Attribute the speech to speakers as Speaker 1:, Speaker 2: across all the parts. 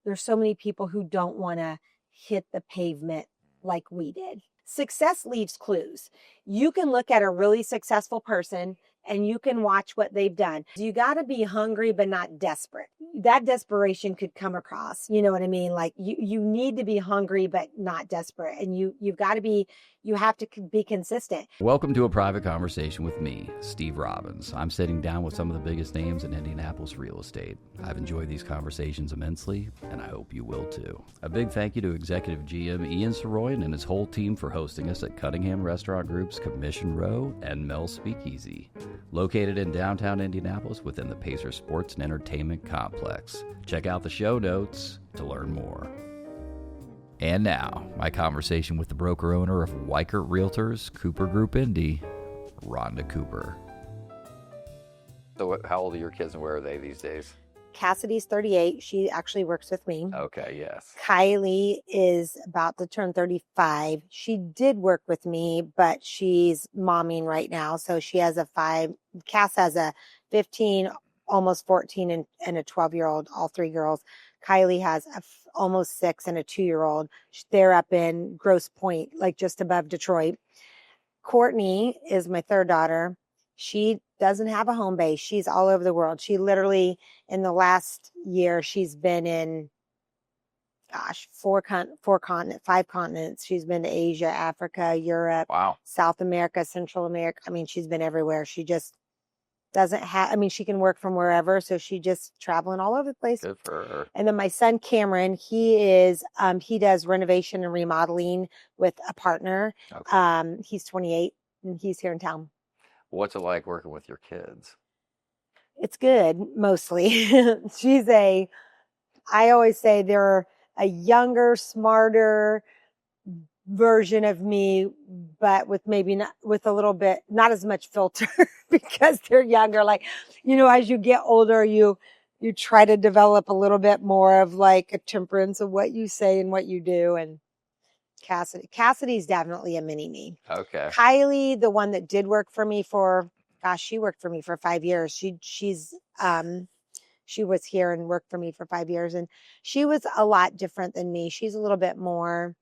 Speaker 1: there's so many people who don't want to hit the pavement like we did. Success leaves clues. You can look at a really successful person and you can watch what they've done. You got to be hungry, but not desperate. That desperation could come across, you know what I mean? Like you need to be hungry, but not desperate. And you have to be consistent.
Speaker 2: Welcome to a private conversation with me, Steve Robbins. I'm sitting down with some of the biggest names in Indianapolis real estate. I've enjoyed these conversations immensely, and I hope you will too. A big thank you to Executive GM Ian Soroyan and his whole team for hosting us at Cunningham Restaurant Group's Commission Row and Mel's Speakeasy, located in downtown Indianapolis within the Pacer Sports and Entertainment Complex. Check out the show notes to learn more. And now, my conversation with the broker-owner of Weichert Realtors, Cooper Group Indy, Ronda Cooper. So how old are your kids and where are they these days?
Speaker 1: Cassidy's 38. She actually works with me.
Speaker 2: Okay, yes.
Speaker 1: Kylie is about to turn 35. She did work with me, but she's momming right now. So she has Cass has a 15, almost 14, and a 12-year-old, all three girls. Kylie has almost 6 and a 2-year-old. They're up in Grosse Pointe, like just above Detroit. Courtney is my third daughter. She doesn't have a home base. She's all over the world. She literally, in the last year, she's been in, 5 continents. She's been to Asia, Africa, Europe,
Speaker 2: Wow.
Speaker 1: South America, Central America. I mean, she's been everywhere. She just doesn't have, she can work from wherever. So she just traveling all over the place.
Speaker 2: Good for her.
Speaker 1: And then my son, Cameron, he does renovation and remodeling with a partner.
Speaker 2: Okay.
Speaker 1: He's 28 and he's here in town.
Speaker 2: What's it like working with your kids?
Speaker 1: It's good, mostly. I always say they're a younger, smarter version of me, but with a little bit, not as much filter because they're younger. Like, as you get older, you try to develop a little bit more of like a temperance of what you say and what you do. And Cassidy's definitely a mini me.
Speaker 2: Okay.
Speaker 1: Kylie, the one that did work for me she worked for me for 5 years. She was here and worked for me for 5 years, and she was a lot different than me. She's a little bit more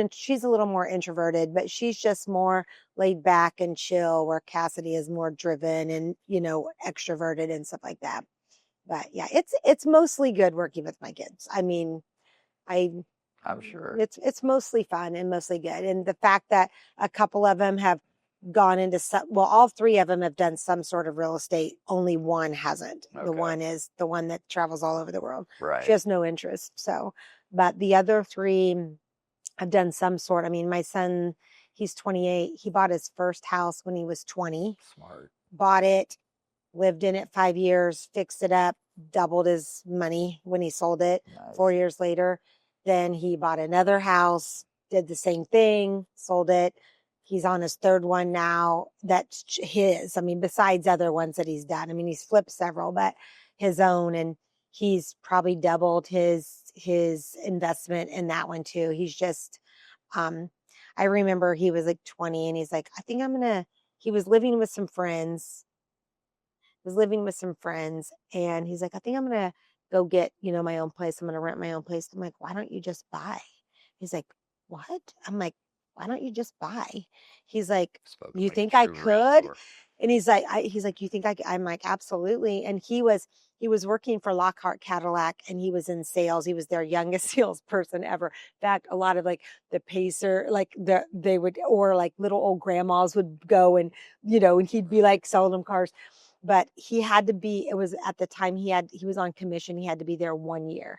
Speaker 1: she's a little more introverted, but she's just more laid back and chill, where Cassidy is more driven and, extroverted and stuff like that. But yeah, it's mostly good working with my kids. I'm
Speaker 2: sure
Speaker 1: it's mostly fun and mostly good. And the fact that a couple of them have gone into all three of them have done some sort of real estate. Only one hasn't.
Speaker 2: Okay.
Speaker 1: The one is the one that travels all over the world.
Speaker 2: Right.
Speaker 1: She has no interest. So, but the other three have done some sort. My son, he's 28. He bought his first house when he was 20.
Speaker 2: Smart.
Speaker 1: Bought it, lived in it 5 years, fixed it up, doubled his money when he sold it.
Speaker 2: Nice.
Speaker 1: 4 years later. Then he bought another house, did the same thing, sold it. He's on his third one now. That's his. Besides other ones that he's done. He's flipped several, but his own. And he's probably doubled his investment in that one too. He's just, I remember he was like 20 and he's like, he was living with some friends. And he's like, I think I'm going to go get, my own place. I'm going to rent my own place. I'm like, why don't you just buy? He's like, what? I'm like, why don't you just buy? He's like, you think I could? And he's like, you think I'm like, absolutely. And he was working for Lockhart Cadillac and he was in sales. He was their youngest salesperson ever. In fact, a lot of like the Pacer, like they would, or like little old grandmas would go and, and he'd be like selling them cars. But he had to be, it was at the time he was on commission. He had to be there 1 year.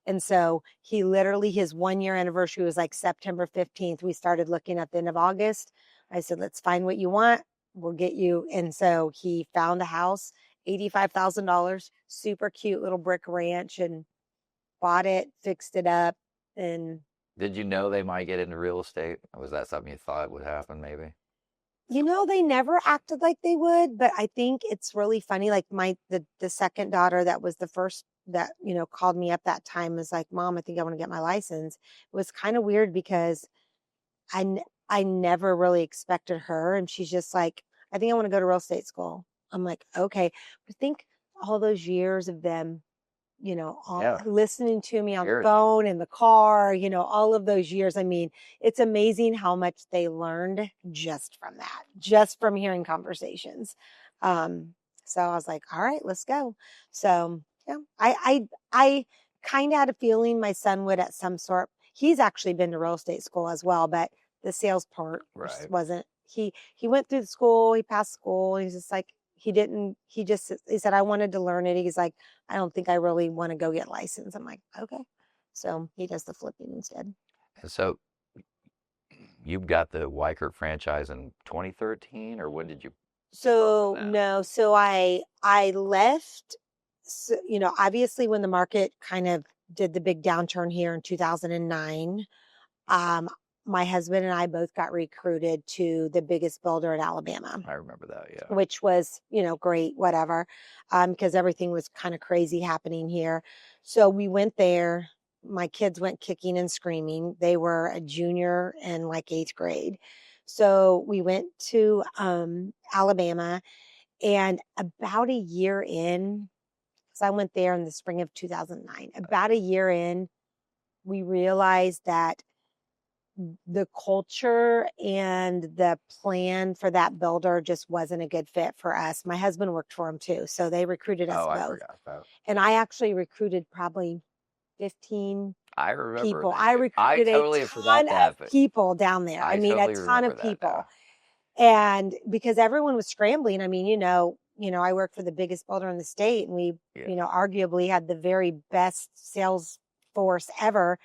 Speaker 1: And so his 1 year anniversary was like September 15th. We started looking at the end of August. I said, let's find what you want. We'll get you. And so he found a house, $85,000, super cute little brick ranch, and bought it, fixed it up. And
Speaker 2: did you know they might get into real estate? Or was that something you thought would happen maybe?
Speaker 1: They never acted like they would, but I think it's really funny. Like the second daughter that was the first that, called me up that time was like, Mom, I think I want to get my license. It was kind of weird because I never really expected her. And she's just like, I think I want to go to real estate school. I'm like, okay. I think all those years of them,
Speaker 3: Yeah.
Speaker 1: listening to me on the
Speaker 3: Cheers.
Speaker 1: phone, in the car, all of those years. I mean, it's amazing how much they learned just from that, just from hearing conversations. So I was like, all right, let's go. So yeah, I kind of had a feeling my son would at some sort. He's actually been to real estate school as well, but the sales part
Speaker 3: Right.
Speaker 1: wasn't. He went through the school, he passed school. He's just like, he said, I wanted to learn it. He's like, I don't think I really want to go get licensed. I'm like, okay. So he does the flipping instead.
Speaker 3: And so you got the Weichert franchise in 2013, or when did you?
Speaker 1: So
Speaker 3: that?
Speaker 1: no, so I left, so, obviously when the market kind of did the big downturn here in 2009, um, my husband and I both got recruited to the biggest builder in Alabama,
Speaker 3: I remember that. Yeah.
Speaker 1: which was, great, whatever, because everything was kind of crazy happening here. So we went there. My kids went kicking and screaming. They were a junior and like 8th grade. So we went to Alabama, and about a year in, because I went there in the spring of 2009, about a year in, we realized that the culture and the plan for that builder just wasn't a good fit for us. My husband worked for him too, so they recruited us
Speaker 3: Oh, I
Speaker 1: both.
Speaker 3: forgot about.
Speaker 1: And I actually recruited probably 15
Speaker 3: I remember
Speaker 1: people.
Speaker 3: that.
Speaker 1: I
Speaker 3: I
Speaker 1: recruited
Speaker 3: totally
Speaker 1: a
Speaker 3: forgot
Speaker 1: ton
Speaker 3: that,
Speaker 1: of
Speaker 3: but
Speaker 1: people down there. I
Speaker 3: I
Speaker 1: mean, a
Speaker 3: totally
Speaker 1: ton
Speaker 3: remember
Speaker 1: of
Speaker 3: that
Speaker 1: people.
Speaker 3: now.
Speaker 1: And because everyone was scrambling, I mean, I worked for the biggest builder in the state, and we,
Speaker 3: Yeah.
Speaker 1: arguably had the very best sales force ever.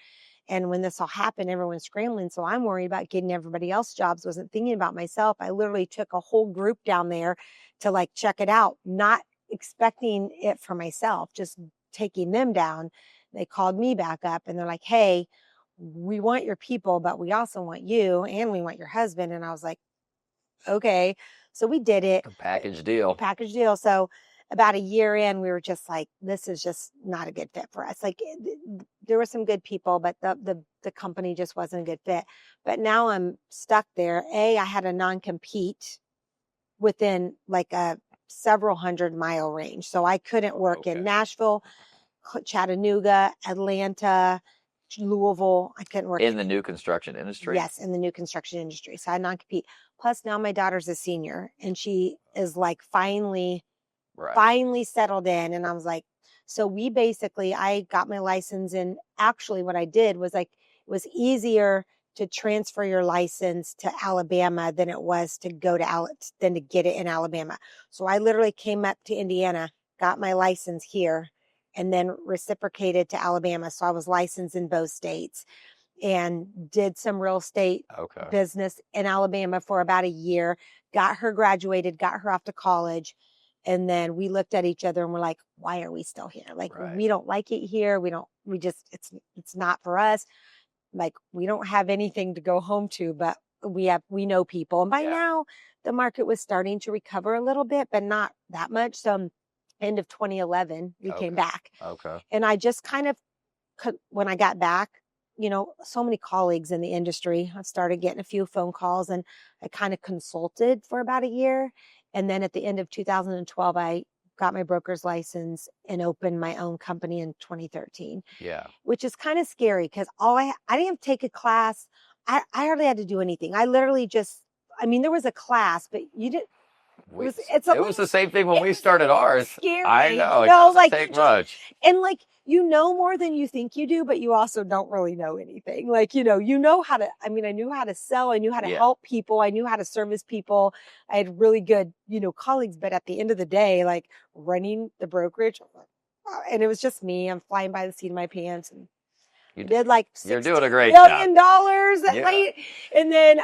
Speaker 1: And when this all happened, everyone's scrambling. So I'm worried about getting everybody else jobs. Wasn't thinking about myself. I literally took a whole group down there to like check it out, not expecting it for myself, just taking them down. They called me back up and they're like, hey, we want your people, but we also want you and we want your husband. And I was like, okay. So we did it.
Speaker 3: A package deal.
Speaker 1: Package deal. So about a year in, we were just like, this is just not a good fit for us. Like there were some good people, but the company just wasn't a good fit. But now I'm stuck there. I had a non-compete within like a several 100-mile range. So I couldn't work in Nashville, Chattanooga, Atlanta, Louisville. I couldn't work
Speaker 3: in the new construction industry.
Speaker 1: Yes, in the new construction industry. So I non-compete. Plus now my daughter's a senior and she is like finally settled in. And I was like, so I got my license, and actually what I did was like, it was easier to transfer your license to Alabama than it was to than to get it in Alabama. So I literally came up to Indiana, got my license here, and then reciprocated to Alabama. So I was licensed in both states and did some real estate business in Alabama for about a year, got her graduated, got her off to college. And then we looked at each other and we're like, why are we still here? Like, we don't like it here. It's not for us. Like, we don't have anything to go home to, but we know people. And by now the market was starting to recover a little bit, but not that much. So end of 2011, we came back. And I just kind of, when I got back, so many colleagues in the industry, I started getting a few phone calls, and I kind of consulted for about a year. And then at the end of 2012, I got my broker's license and opened my own company in 2013.
Speaker 3: Yeah.
Speaker 1: Which is kind of scary because I didn't take a class. I hardly had to do anything. I literally there was a class, but you didn't.
Speaker 3: It was the same thing when we started ours.
Speaker 1: Scary.
Speaker 3: I know. It doesn't take much.
Speaker 1: And like, more than you think you do, but you also don't really know anything. Like, you know how to, I knew how to sell. I knew how to help people. I knew how to service people. I had really good, colleagues, but at the end of the day, like running the brokerage, and it was just me, I'm flying by the seat of my pants, and you did like
Speaker 3: you're doing a great
Speaker 1: $1 billion and then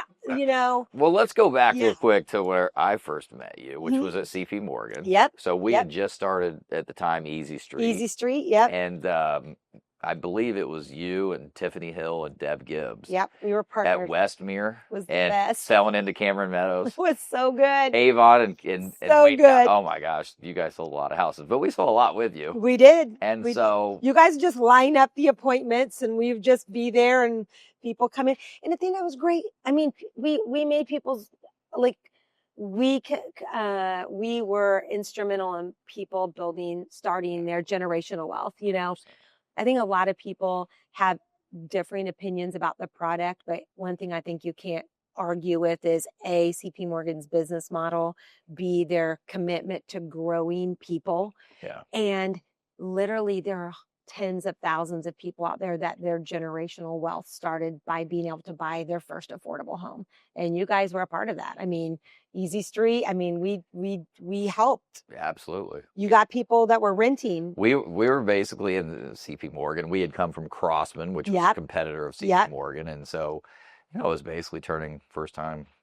Speaker 3: Well, let's go back real quick to where I first met you, which was at CP Morgan.
Speaker 1: Yep.
Speaker 3: So we had just started at the time Easy Street.
Speaker 1: Yep.
Speaker 3: And I believe it was you and Tiffany Hill and Deb Gibbs.
Speaker 1: Yep, we were partners.
Speaker 3: At Westmere.
Speaker 1: Was the
Speaker 3: and
Speaker 1: best.
Speaker 3: Selling into Cameron Meadows.
Speaker 1: It was so good.
Speaker 3: Avon and
Speaker 1: so good.
Speaker 3: Oh my gosh, you guys sold a lot of houses, but we sold a lot with you.
Speaker 1: We did.
Speaker 3: And
Speaker 1: you guys just line up the appointments, and we'd just be there, and people come in. And the thing that was great, we made people's, like, we were instrumental in people starting their generational wealth. You know, I think a lot of people have differing opinions about the product, but one thing I think you can't argue with is A, CP Morgan's business model, B, their commitment to growing people.
Speaker 3: Yeah.
Speaker 1: And literally there are tens of thousands of people out there that their generational wealth started by being able to buy their first affordable home. And you guys were a part of that. I mean, Easy Street, I mean, we helped.
Speaker 3: Absolutely.
Speaker 1: You got people that were renting.
Speaker 3: We were basically in the CP Morgan. We had come from Crossman, which was a competitor of CP Morgan. And so, you know, it was basically turning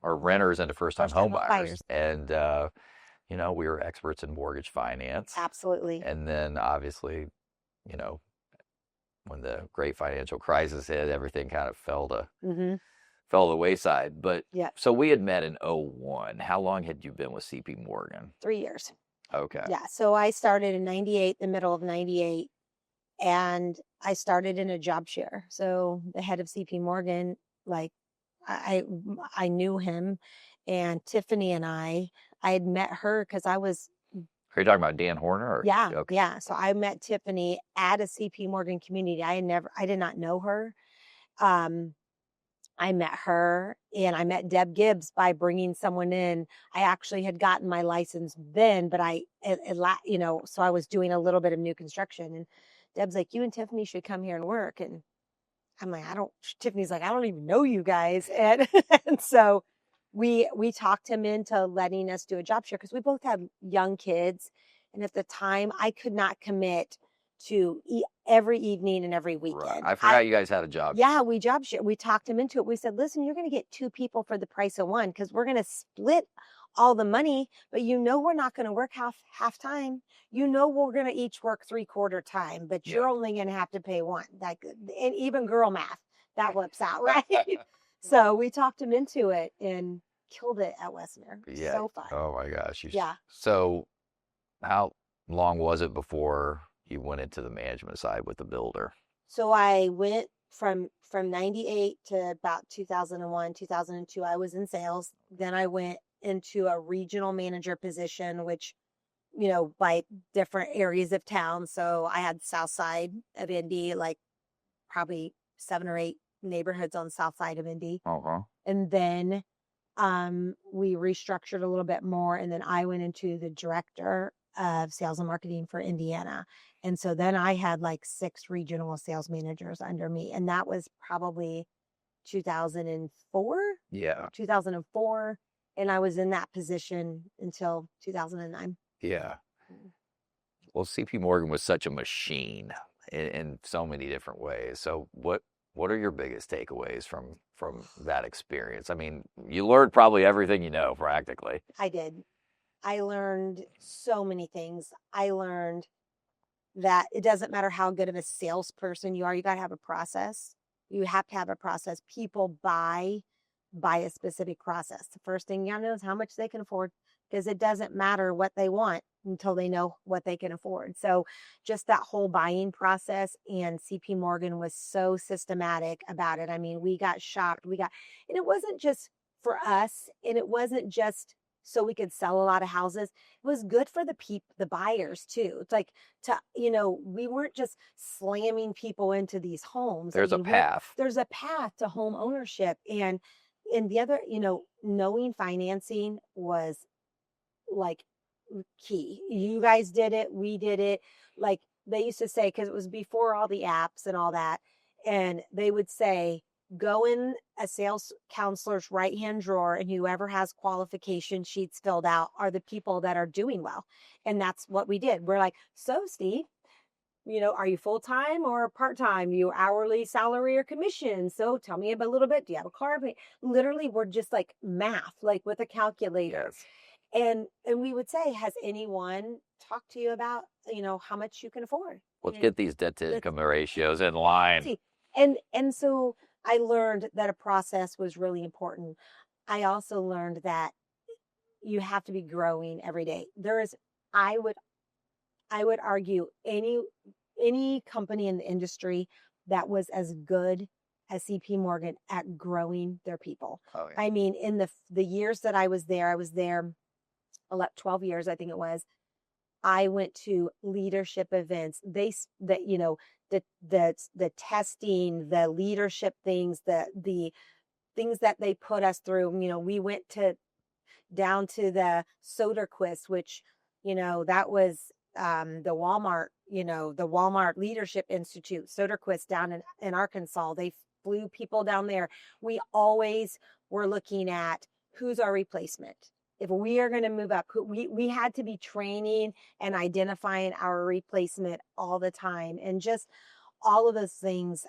Speaker 3: renters into first-time home buyers. And, you know, we were experts in mortgage finance.
Speaker 1: Absolutely.
Speaker 3: And then obviously, you know, when the great financial crisis hit, everything kind of fell to the wayside. But so we had met in 2001. How long had you been with CP Morgan?
Speaker 1: 3 years.
Speaker 3: Okay.
Speaker 1: Yeah. So I started in 98, the middle of 98, and I started in a job share. So the head of CP Morgan, like I knew him, and Tiffany and I had met her because I was.
Speaker 3: Are you talking about Dan Horner? Or?
Speaker 1: Yeah.
Speaker 3: Okay.
Speaker 1: Yeah. So I met Tiffany at a CP Morgan community. I did not know her. I met her, and I met Deb Gibbs by bringing someone in. I actually had gotten my license then, but you know, so I was doing a little bit of new construction, and Deb's like, you and Tiffany should come here and work. And I'm like, Tiffany's like, I don't even know you guys. And, and so we talked him into letting us do a job share because we both had young kids. And at the time I could not commit to every evening and every weekend.
Speaker 3: Right. I forgot you guys had a job.
Speaker 1: Yeah, we job share. We talked him into it. We said, listen, you're going to get 2 people for the price of 1 because we're going to split all the money, but you know we're not going to work half time. You know we're going to each work 3/4 time, but you're only going to have to pay 1. Like, and even girl math, that whips out, right? So we talked him into it and killed it at Westmere.
Speaker 3: Yeah.
Speaker 1: So fun.
Speaker 3: Oh my gosh.
Speaker 1: Yeah.
Speaker 3: So how long was it before you went into the management side with the builder?
Speaker 1: So I went from 98 to about 2001, 2002, I was in sales. Then I went into a regional manager position, which, you know, by different areas of town. So I had south side of Indy, like probably 7 or 8 neighborhoods on the south side of Indy. And then we restructured a little bit more. And then I went into the director of sales and marketing for Indiana. And so then I had like 6 regional sales managers under me. And that was probably 2004.
Speaker 3: Yeah.
Speaker 1: 2004. And I was in that position until 2009.
Speaker 3: Yeah. Well, CP Morgan was such a machine in so many different ways. So what are your biggest takeaways from that experience? I mean, you learned probably everything you know practically.
Speaker 1: I did. I learned so many things. I learned that it doesn't matter how good of a salesperson you are, you got to have a process. You have to have a process. People buy a specific process. The first thing you got to know is how much they can afford, because it doesn't matter what they want until they know what they can afford. So just that whole buying process, and CP Morgan was so systematic about it. I mean, we got shopped, and it wasn't just for us, and it wasn't just so we could sell a lot of houses. It was good for the buyers too. It's like, we weren't just slamming people into these homes.
Speaker 3: There's a path.
Speaker 1: There's a path to home ownership. And the other, knowing financing was like key. You guys did it. We did it. Like they used to say, because it was before all the apps and all that. And they would say, go in a sales counselor's right-hand drawer, and whoever has qualification sheets filled out are the people that are doing well. And that's what we did. We're like, so Steve, are you full-time or part-time? You hourly, salary, or commission? So tell me about a little bit. Do you have a car? Literally, we're just like math, like with a calculator.
Speaker 3: Yes.
Speaker 1: And we would say, has anyone talked to you about, how much you can afford?
Speaker 3: Let's get these debt to income ratios in line.
Speaker 1: And so I learned that a process was really important. I also learned that you have to be growing every day. I would argue any company in the industry that was as good as CP Morgan at growing their people.
Speaker 3: Oh, yeah.
Speaker 1: I mean, in the years that I was there 12 years, I think it was. I went to leadership events. The testing, the leadership things, the things that they put us through. We went down to the Soderquist, which, that was the Walmart Leadership Institute, Soderquist down in Arkansas. They flew people down there. We always were looking at who's our replacement. If we are going to move up, we had to be training and identifying our replacement all the time. And just all of those things,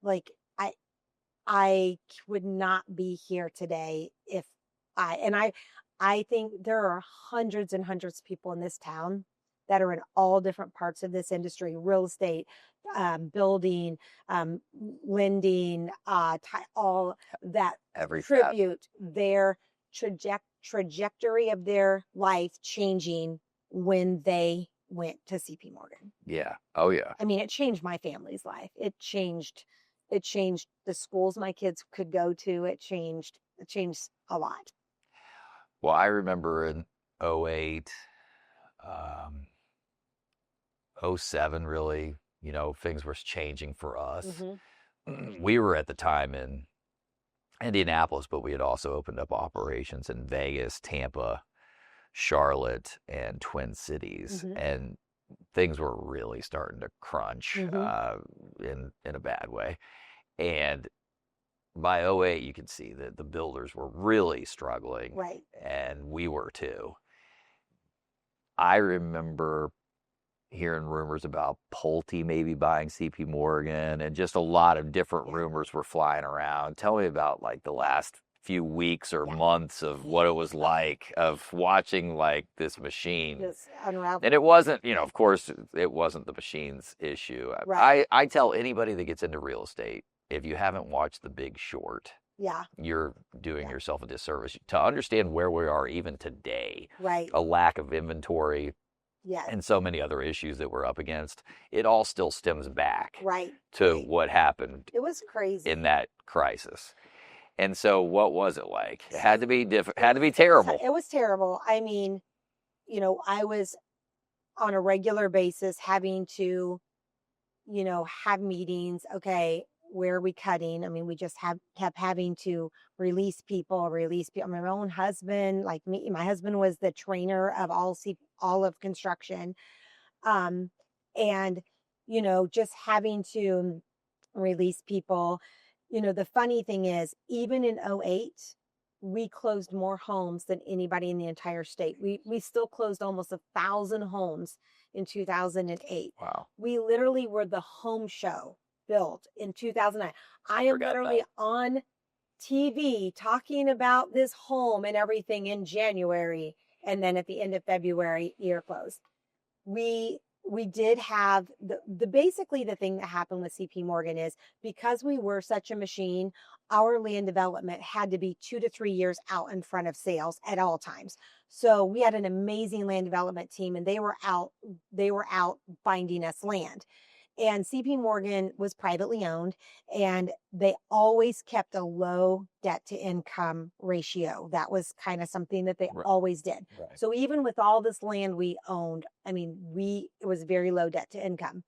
Speaker 1: like I would not be here today if I think there are hundreds and hundreds of people in this town that are in all different parts of this industry, real estate, building, lending, all that contribute their trajectory of their life changing when they went to CP Morgan.
Speaker 3: Yeah. Oh, yeah.
Speaker 1: I mean, it changed my family's life. It changed the schools my kids could go to. It changed a lot.
Speaker 3: Well, I remember in 08, 07, really, things were changing for us. Mm-hmm. We were at the time in Indianapolis, but we had also opened up operations in Vegas, Tampa, Charlotte, and Twin Cities. Mm-hmm. And things were really starting to crunch, mm-hmm. In a bad way. And by 08, you can see that the builders were really struggling.
Speaker 1: Right.
Speaker 3: And we were too. I remember hearing rumors about Pulte maybe buying CP Morgan, and just a lot of different rumors were flying around. Tell me about like the last few weeks or months of what it was like of watching like this machine.
Speaker 1: Just unravel.
Speaker 3: And it wasn't, of course, it wasn't the machine's issue.
Speaker 1: Right.
Speaker 3: I tell anybody that gets into real estate, if you haven't watched The Big Short, you're doing yourself a disservice. To understand where we are even today,
Speaker 1: right,
Speaker 3: a lack of inventory, and so many other issues that we're up against, it all still stems back to what happened.
Speaker 1: It was crazy
Speaker 3: in that crisis. And so what was it like? It had to be had to be terrible.
Speaker 1: It was terrible. I mean, I was on a regular basis having to, have meetings. Okay, where are we cutting? I mean, we just kept having to release people. My own husband, like me, my husband was the trainer of all of construction. And, just having to release people. The funny thing is, even in 08, we closed more homes than anybody in the entire state. We still closed almost 1,000 homes in 2008.
Speaker 3: Wow.
Speaker 1: We literally were the home show built in 2009. I am literally on TV talking about this home and everything in January, and then at the end of February, year closed. We did have basically the thing that happened with CP Morgan is because we were such a machine, our land development had to be 2 to 3 years out in front of sales at all times. So we had an amazing land development team, and they were out finding us land. And CP Morgan was privately owned, and they always kept a low debt to income ratio. That was kind of something that they always did. Right. So even with all this land we owned, I mean, it was very low debt to income.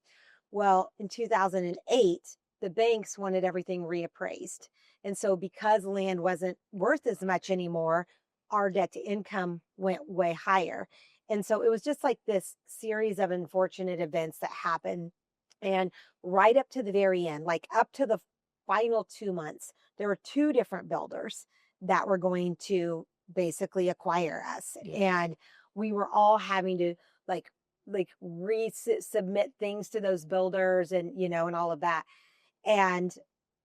Speaker 1: Well, in 2008, the banks wanted everything reappraised. And so because land wasn't worth as much anymore, our debt to income went way higher. And so it was just like this series of unfortunate events that happened. And right up to the very end, like up to the final 2 months, there were 2 different builders that were going to basically acquire us. Yeah. And we were all having to like resubmit things to those builders and, and all of that. And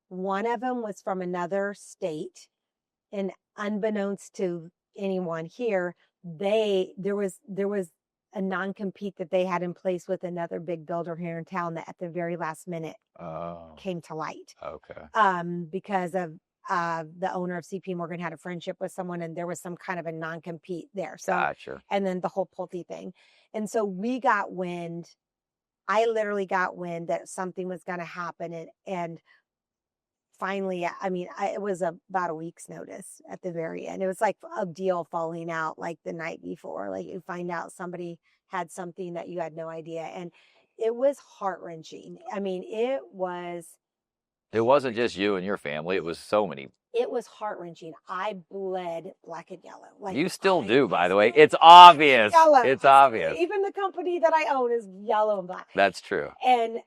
Speaker 1: one of them was from another state, and unbeknownst to anyone here, there was a non-compete that they had in place with another big builder here in town that at the very last minute came to light.
Speaker 3: Okay.
Speaker 1: Because of the owner of CP Morgan had a friendship with someone, and there was some kind of a non-compete there. So,
Speaker 3: gotcha.
Speaker 1: And then the whole Pulte thing. And so we got wind. I literally got wind that something was going to happen, and finally, I mean, it was about a week's notice at the very end. It was like a deal falling out like the night before. Like you find out somebody had something that you had no idea. And it was heart-wrenching. I mean, it
Speaker 3: wasn't just you and your family. It was so many.
Speaker 1: It was heart-wrenching. I bled black and yellow. Like
Speaker 3: you still do, by the way. It's obvious. It's obvious.
Speaker 1: Even the company that I own is yellow and black.
Speaker 3: That's true.
Speaker 1: And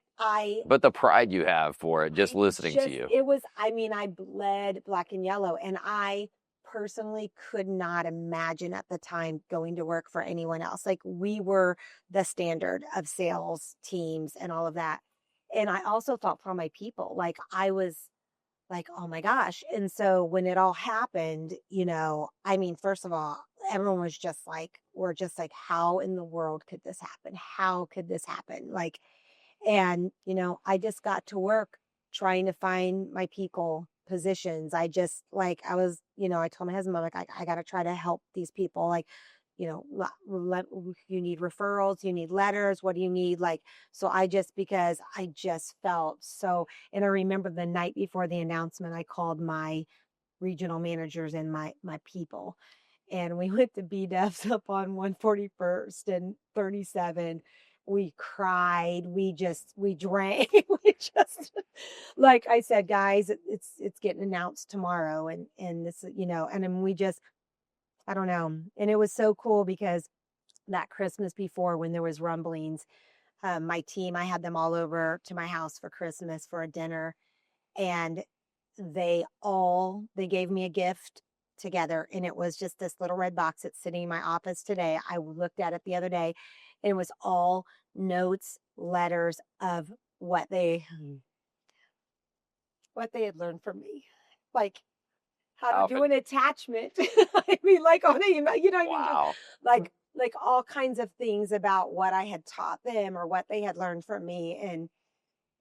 Speaker 3: but the pride you have for it, just listening to you.
Speaker 1: It was, I mean, I bled black and yellow, and I personally could not imagine at the time going to work for anyone else. Like we were the standard of sales teams and all of that. And I also thought for my people, like I was like, oh my gosh. And so when it all happened, you know, I mean, first of all, everyone was just like, we're just like, how in the world could this happen? How could this happen? Like, and, you know, I just got to work trying to find my people positions. I just like, I was, you know, I told my husband, I'm like, I got to try to help these people. Like, you know, you need referrals, you need letters. What do you need? Like, so because I just felt so, and I remember the night before the announcement, I called my regional managers and my people, and we went to B-Dubs up on 141st and 37. We cried. We drank. We just, like I said, guys, it's getting announced tomorrow. And this, you know, and then we just, I don't know. And it was so cool because that Christmas before when there was rumblings, my team, I had them all over to my house for Christmas for a dinner, and they gave me a gift together. And it was just this little red box that's sitting in my office today. I looked at it the other day, and it was all notes, letters of what they had learned from me. Like, how to do an attachment. I mean, like on email, you know what I mean? Like all kinds of things about what I had taught them or what they had learned from me. And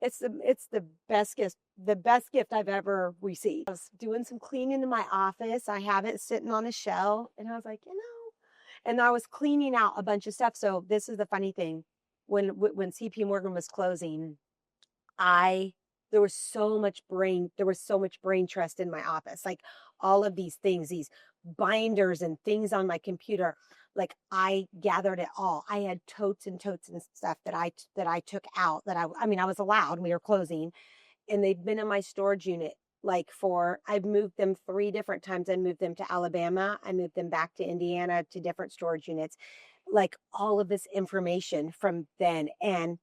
Speaker 1: it's the best gift I've ever received. I was doing some cleaning in my office. I have it sitting on a shelf, and I was like, you know, and I was cleaning out a bunch of stuff. So this is the funny thing. When CP Morgan was closing, there was so much brain trust in my office. Like all of these things, these binders and things on my computer, like I gathered it all. I had totes and stuff that I took out that I mean, I was allowed, we were closing, and they've been in my storage unit. Like I've moved them 3 different times. I moved them to Alabama. I moved them back to Indiana to different storage units. Like all of this information from then, and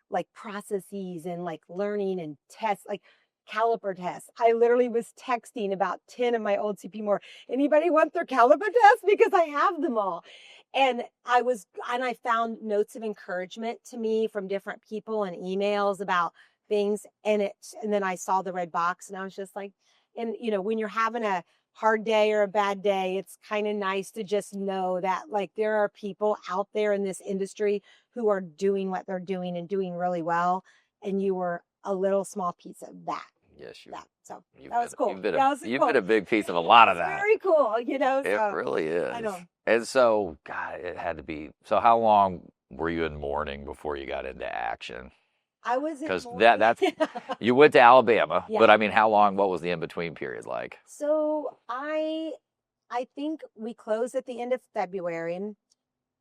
Speaker 1: like processes and like learning and tests, like caliper tests. I literally was texting about 10 of my old CP more. Anybody want their caliper tests? Because I have them all. And I found notes of encouragement to me from different people and emails about things. And then I saw the red box, and I was just like, and you know, when you're having a hard day or a bad day, it's kind of nice to just know that like there are people out there in this industry who are doing what they're doing and doing really well, and you were a little small piece of that.
Speaker 3: Yes, you.
Speaker 1: So that was cool.
Speaker 3: You've been a big piece of a lot of that.
Speaker 1: Very cool, you know.
Speaker 3: It really is.
Speaker 1: I know.
Speaker 3: And so, God, it had to be. So, how long were you in mourning before you got into action?
Speaker 1: I was
Speaker 3: because that's you went to Alabama,
Speaker 1: yeah.
Speaker 3: But I mean, how long? What was the in between period like?
Speaker 1: So I think we closed at the end of February, and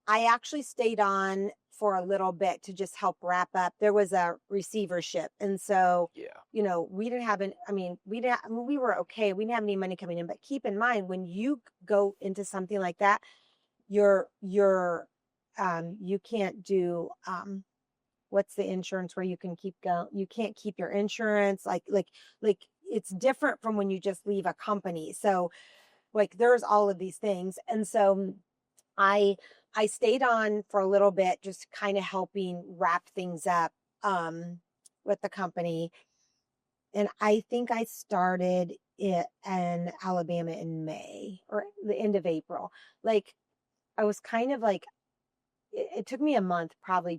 Speaker 1: I actually stayed on for a little bit to just help wrap up. There was a receivership, and so you know, we didn't have we were okay. We didn't have any money coming in, but keep in mind when you go into something like that, you can't do what's the insurance where you can keep going? You can't keep your insurance. Like it's different from when you just leave a company. So like there's all of these things. And so I stayed on for a little bit, just kind of helping wrap things up with the company. And I think I started it in Alabama in May or the end of April. Like I was kind of like, it took me a month probably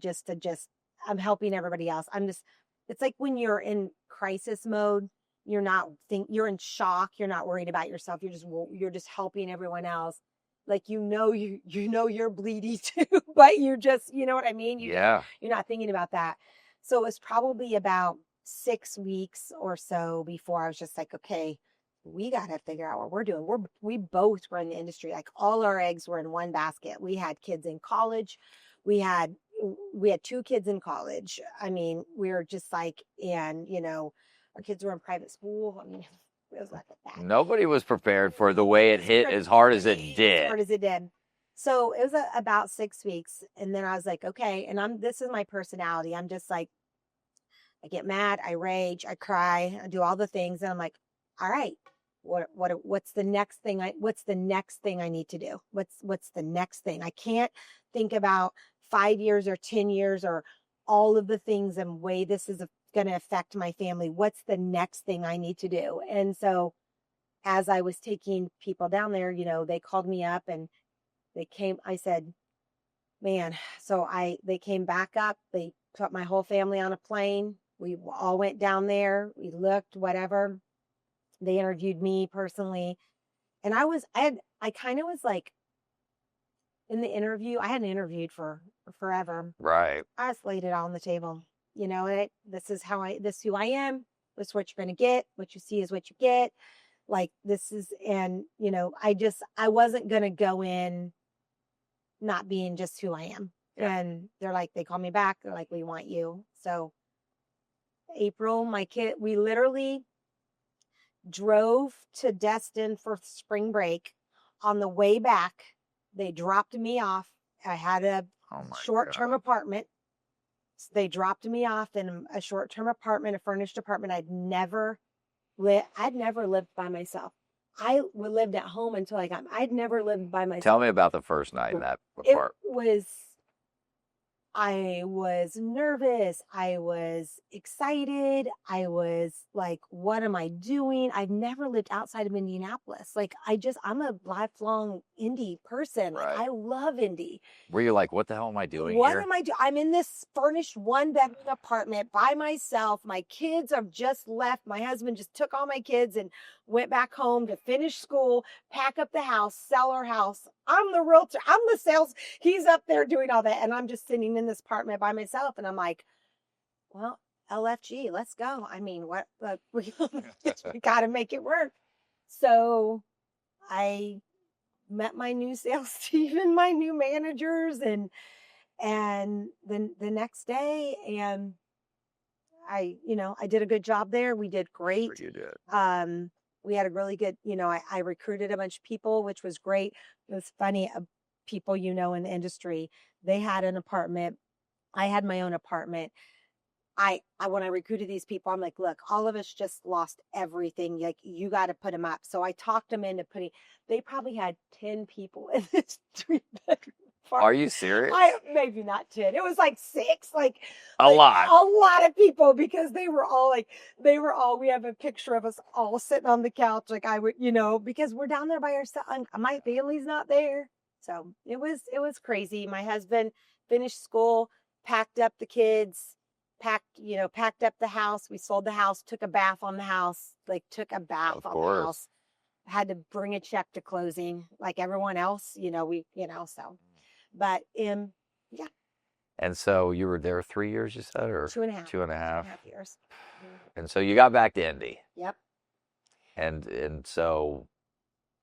Speaker 1: I'm helping everybody else. It's like when you're in crisis mode, you're in shock. You're not worried about yourself. You're just helping everyone else. Like, you're bleeding too, but you're just, you know what I mean? You're not thinking about that. So it was probably about 6 weeks or so before I was just like, okay, we got to figure out what we're doing. We both were in the industry. Like all our eggs were in one basket. We had kids in college. We had 2 kids in college. I mean, we were just like, and our kids were in private school. I mean, it was like that.
Speaker 3: Nobody was prepared for the way it hit as hard as it did.
Speaker 1: As hard as it did. So it was about 6 weeks. And then I was like, okay. And this is my personality. I'm just like, I get mad, I rage, I cry, I do all the things. And I'm like, all right, what's the next thing I need to do? What's the next thing? I can't think about 5 years or 10 years or all of the things and way this is going to affect my family. What's the next thing I need to do? And so as I was taking people down there, they called me up and I said, man, they came back up, they put my whole family on a plane. We all went down there. We looked, whatever. They interviewed me personally. And I kind of was like, in the interview, I hadn't interviewed for forever.
Speaker 3: Right.
Speaker 1: I just laid it all on the table. This is who I am. This is what you're going to get. What you see is what you get. Like and I wasn't going to go in not being just who I am. Yeah. And they call me back. They're like, we want you. So April, we literally drove to Destin for spring break. On the way back, they dropped me off. I had a short-term apartment. So they dropped me off in a short-term apartment, a furnished apartment. I'd never lived by myself. I lived at home until I'd never lived by myself.
Speaker 3: Tell me about the first night in that apartment.
Speaker 1: I was nervous. I was excited. I was like, what am I doing? I've never lived outside of Indianapolis. Like, I'm a lifelong Indy person.
Speaker 3: Right.
Speaker 1: I love Indy.
Speaker 3: Were you like, what the hell am I doing
Speaker 1: What
Speaker 3: here?
Speaker 1: am I doing? I'm in this furnished 1-bedroom apartment by myself. My kids have just left. My husband just took all my kids and went back home to finish school, pack up the house, sell our house. I'm the realtor. I'm the sales. He's up there doing all that. And I'm just sitting in this apartment by myself. And I'm like, well, LFG, let's go. I mean, we got to make it work. So I met my new sales team and my new managers and then the next day, and I did a good job there. We did great.
Speaker 3: Sure you did.
Speaker 1: We had a really good, I recruited a bunch of people, which was great. It was funny. People, in the industry, they had an apartment. I had my own apartment. When I recruited these people, I'm like, look, all of us just lost everything. Like, you got to put them up. So I talked them into they probably had 10 people in this 3-bedroom apartment.
Speaker 3: Are you serious?
Speaker 1: Maybe not 10. It was like 6,
Speaker 3: a lot
Speaker 1: of people, because they were all, we have a picture of us all sitting on the couch. Like I would, because we're down there by ourselves. My family's not there. So it was crazy. My husband finished school, packed up the kids, packed up the house. We sold the house, took a bath on the house, took a bath on the house. Had to bring a check to closing like everyone else, so. But yeah.
Speaker 3: And so you were there 3 years, you said, or
Speaker 1: 2.5.
Speaker 3: 2.5.
Speaker 1: 2.5 years.
Speaker 3: And so you got back to Indy.
Speaker 1: Yep.
Speaker 3: And so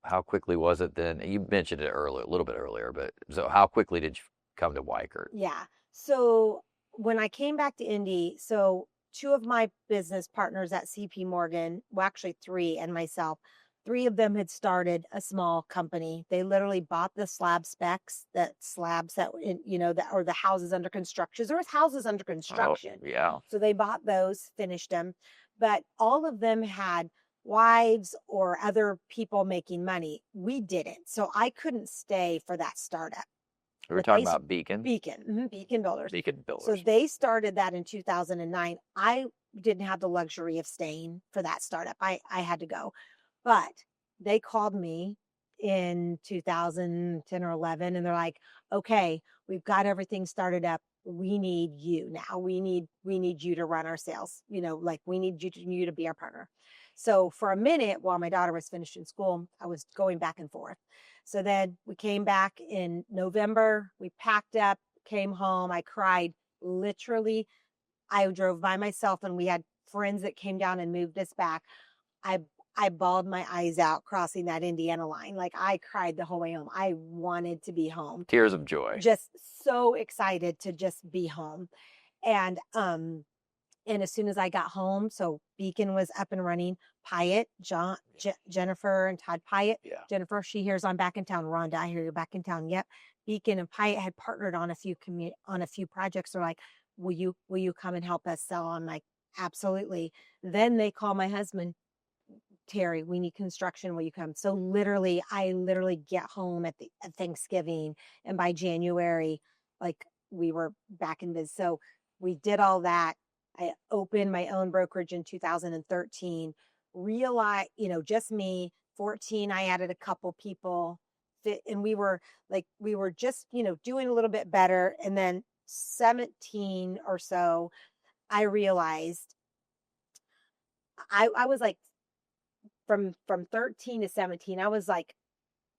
Speaker 3: how quickly was it then? You mentioned it a little bit earlier, but so how quickly did you come to Weichert?
Speaker 1: Yeah. So when I came back to Indy, 2 of my business partners at CP Morgan, well, actually 3, and myself, 3 of them had started a small company. They literally bought the slab specs, or the houses under construction. There was houses under construction.
Speaker 3: Oh, yeah.
Speaker 1: So they bought those, finished them. But all of them had wives or other people making money. We didn't. So I couldn't stay for that startup.
Speaker 3: We were talking about Beacon?
Speaker 1: Beacon Builders.
Speaker 3: Beacon Builders.
Speaker 1: So they started that in 2009. I didn't have the luxury of staying for that startup. I had to go. But they called me in 2010 or 11, and they're like, okay, we've got everything started up. We need you now. We need you to run our sales. We need you to be our partner. So for a minute, while my daughter was finishing school, I was going back and forth. So then we came back in November. We packed up, came home. I cried literally. I drove by myself, and we had friends that came down and moved us back, I bawled my eyes out crossing that Indiana line. Like I cried the whole way home. I wanted to be home.
Speaker 3: Tears of joy.
Speaker 1: Just so excited to just be home. And as soon as I got home, so Beacon was up and running. Pyatt, Jennifer and Todd Pyatt.
Speaker 3: Yeah.
Speaker 1: Jennifer, she hears I'm back in town. Rhonda, I hear you're back in town. Yep. Beacon and Pyatt had partnered on a few projects. They're like, will you come and help us sell? I'm like, absolutely. Then they call my husband, Terry, we need construction. Will you come? So I literally get home at Thanksgiving, and by January, like we were back in business. So we did all that. I opened my own brokerage in 2013. Realized, just me. 14, I added a couple people, and we were just, doing a little bit better. And then 17 or so, I realized I was like, from 13 to 17, I was like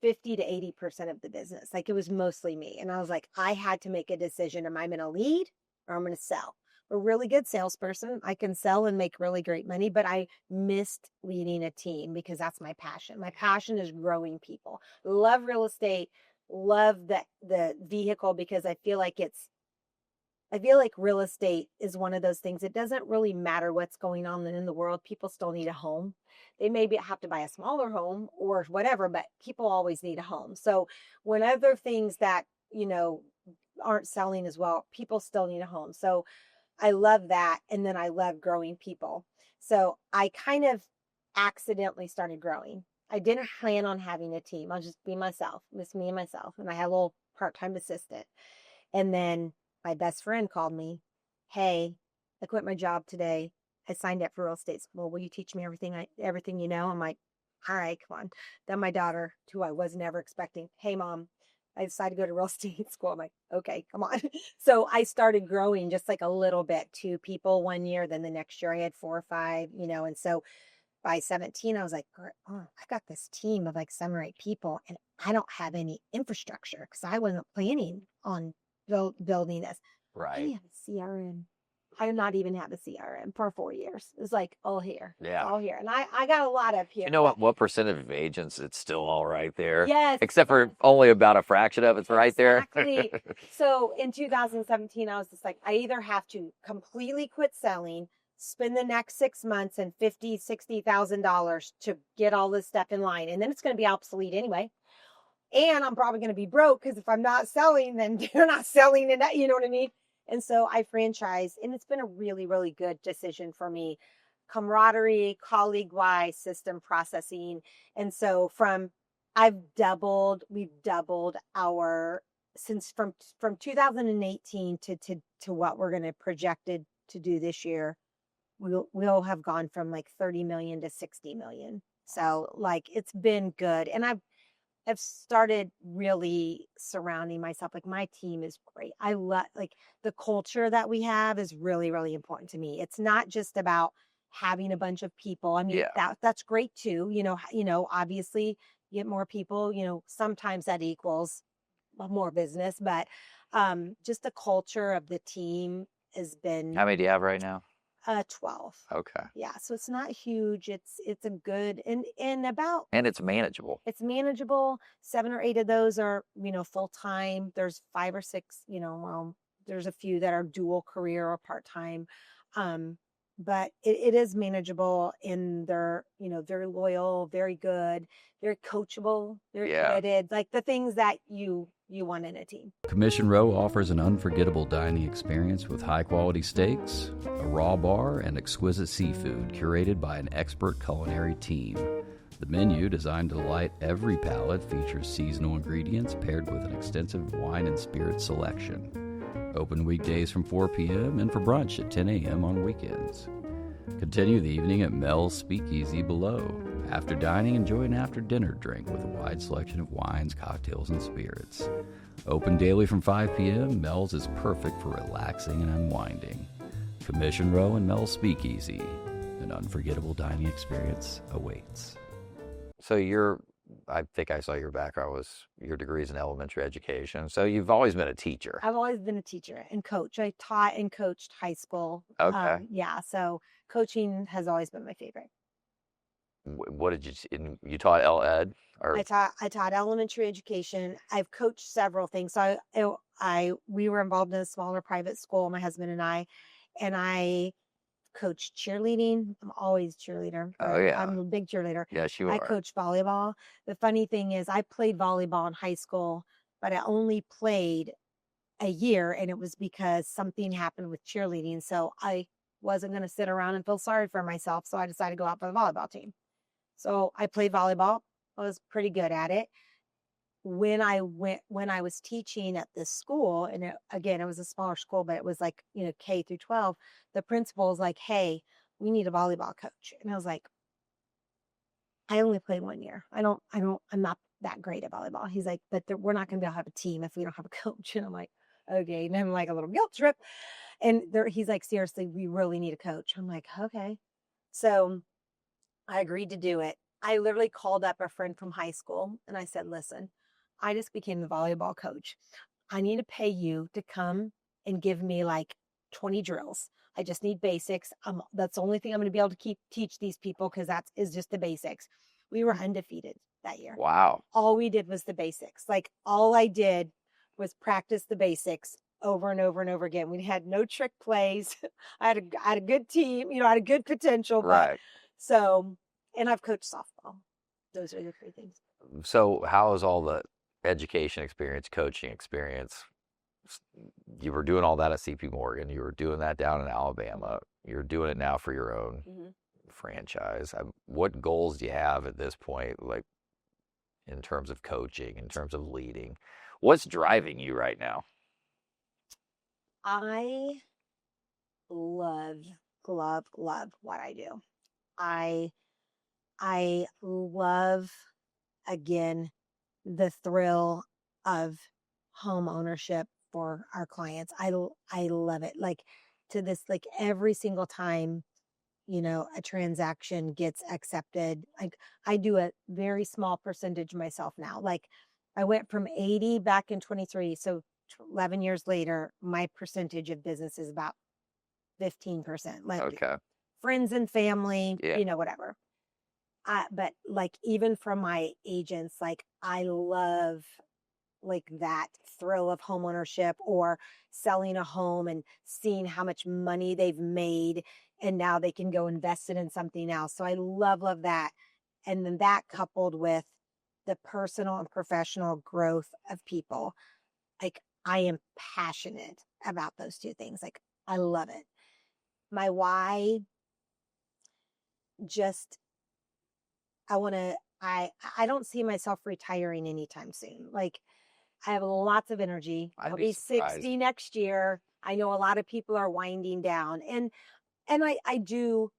Speaker 1: 50 to 80% of the business. Like it was mostly me. And I was like, I had to make a decision. Am I going to lead or I'm going to sell? A really good salesperson. I can sell and make really great money, but I missed leading a team because that's my passion. My passion is growing people. Love real estate, love the vehicle, because I feel like real estate is one of those things. It doesn't really matter what's going on in the world. People still need a home. They maybe have to buy a smaller home or whatever, but people always need a home. So when other things that, aren't selling as well, people still need a home. So I love that. And then I love growing people. So I kind of accidentally started growing. I didn't plan on having a team. I'll just be myself, just me and myself. And I had a little part-time assistant. And then my best friend called me. Hey, I quit my job today. I signed up for real estate school. Will you teach me everything you know? I'm like, all right, come on. Then my daughter, who I was never expecting. Hey, Mom, I decided to go to real estate school. I'm like, okay, come on. So I started growing just like a little bit, 2 people one year. Then the next year I had 4 or 5, and so by 17, I was like, oh, I got this team of like 7 or 8 people and I don't have any infrastructure because I wasn't planning on building this.
Speaker 3: Right.
Speaker 1: I didn't have a CRM. I did not even have a CRM for 4 years. It was like all here.
Speaker 3: Yeah.
Speaker 1: All here. And I got a lot up here.
Speaker 3: You know what percentage of agents, it's still all right there?
Speaker 1: Yes.
Speaker 3: Except for only about a fraction of it's right there.
Speaker 1: Exactly. So in 2017, I was just like, I either have to completely quit selling, spend the next 6 months and $50,000-$60,000 to get all this stuff in line. And then it's going to be obsolete anyway. And I'm probably going to be broke because if I'm not selling, then you're not selling it. You know what I mean? And so I franchised, and it's been a really, really good decision for me. Camaraderie, colleague-wise, system processing. And so we've doubled since from 2018 to what we're going to projected to do this year. We'll have gone from like 30 million to 60 million. So like, it's been good. And I've started really surrounding myself. Like my team is great. I love like the culture that we have is really, really important to me. It's not just about having a bunch of people. I mean, that's great too. Obviously get more people, sometimes that equals more business, but just the culture of the team has been.
Speaker 3: How many do you have right now?
Speaker 1: 12.
Speaker 3: Okay.
Speaker 1: Yeah, so it's not huge. It's a good and
Speaker 3: it's manageable.
Speaker 1: It's manageable. 7 or 8 of those are, full time. There's 5 or 6, there's a few that are dual career or part time. But it is manageable, and they're, very loyal, very good, very coachable, very committed, like the things that you want in a team.
Speaker 2: Commission Row offers an unforgettable dining experience with high-quality steaks, a raw bar, and exquisite seafood curated by an expert culinary team. The menu, designed to delight every palate, features seasonal ingredients paired with an extensive wine and spirit selection. Open weekdays from 4 p.m. and for brunch at 10 a.m. on weekends. Continue the evening at Mel's Speakeasy below. After dining, enjoy an after-dinner drink with a wide selection of wines, cocktails, and spirits. Open daily from 5 p.m., Mel's is perfect for relaxing and unwinding. Commission Row and Mel's Speakeasy. An unforgettable dining experience awaits.
Speaker 3: So you're I think I saw your background was your degrees in elementary education. So you've always been a teacher.
Speaker 1: I've always been a teacher and coach. I taught and coached high school.
Speaker 3: Okay.
Speaker 1: Yeah, so coaching has always been my favorite.
Speaker 3: What did you taught ed or?
Speaker 1: I taught elementary education. I've coached several things. So we were involved in a smaller private school, my husband and I coached cheerleading. I'm always cheerleader.
Speaker 3: Oh yeah.
Speaker 1: I'm a big cheerleader.
Speaker 3: Yes, you
Speaker 1: I
Speaker 3: are.
Speaker 1: coached volleyball. The funny thing is I played volleyball in high school, but I only played a year, and it was because something happened with cheerleading. So I wasn't going to sit around and feel sorry for myself. So I decided to go out for the volleyball team. So I played volleyball. I was pretty good at it. When I was teaching at this school, and again, it was a smaller school, but it was like, K through 12, the principal was like, "Hey, we need a volleyball coach." And I was like, "I only played 1 year. I'm not that great at volleyball." He's like, "But we're not going to be able to have a team if we don't have a coach." And I'm like, "Okay." And then like a little guilt trip. And he's like, "Seriously, we really need a coach." I'm like, "Okay." So I agreed to do it. I literally called up a friend from high school and I said, "Listen, I just became the volleyball coach. I need to pay you to come and give me like 20 drills. I just need basics. That's the only thing I'm going to be able to teach these people because is just the basics." We were undefeated that year.
Speaker 3: Wow.
Speaker 1: All we did was the basics. Like all I did was practice the basics over and over and over again. We had no trick plays. I had a good team, I had a good potential.
Speaker 3: Right.
Speaker 1: So, and I've coached softball. Those are the three things.
Speaker 3: So how is all the education experience, coaching experience? You were doing all that at CP Morgan. You were doing that down in Alabama. You're doing it now for your own franchise. What goals do you have at this point, like in terms of coaching, in terms of leading? What's driving you right now?
Speaker 1: I love what I do. I love, again, the thrill of home ownership for our clients. I love it. Like to this, like every single time, a transaction gets accepted. Like I do a very small percentage myself now. Like I went from 80 back in 23. So 11 years later, my percentage of business is about 15%. Like
Speaker 3: Okay.
Speaker 1: friends and family,
Speaker 3: Yeah.
Speaker 1: whatever. But like even from my agents, like I love like that thrill of homeownership or selling a home and seeing how much money they've made and now they can go invest it in something else. So I love that. And then that coupled with the personal and professional growth of people, like I am passionate about those two things. Like I love it. My why just I don't see myself retiring anytime soon. Like I have lots of energy. I'll be 60 next year. I know a lot of people are winding down and I do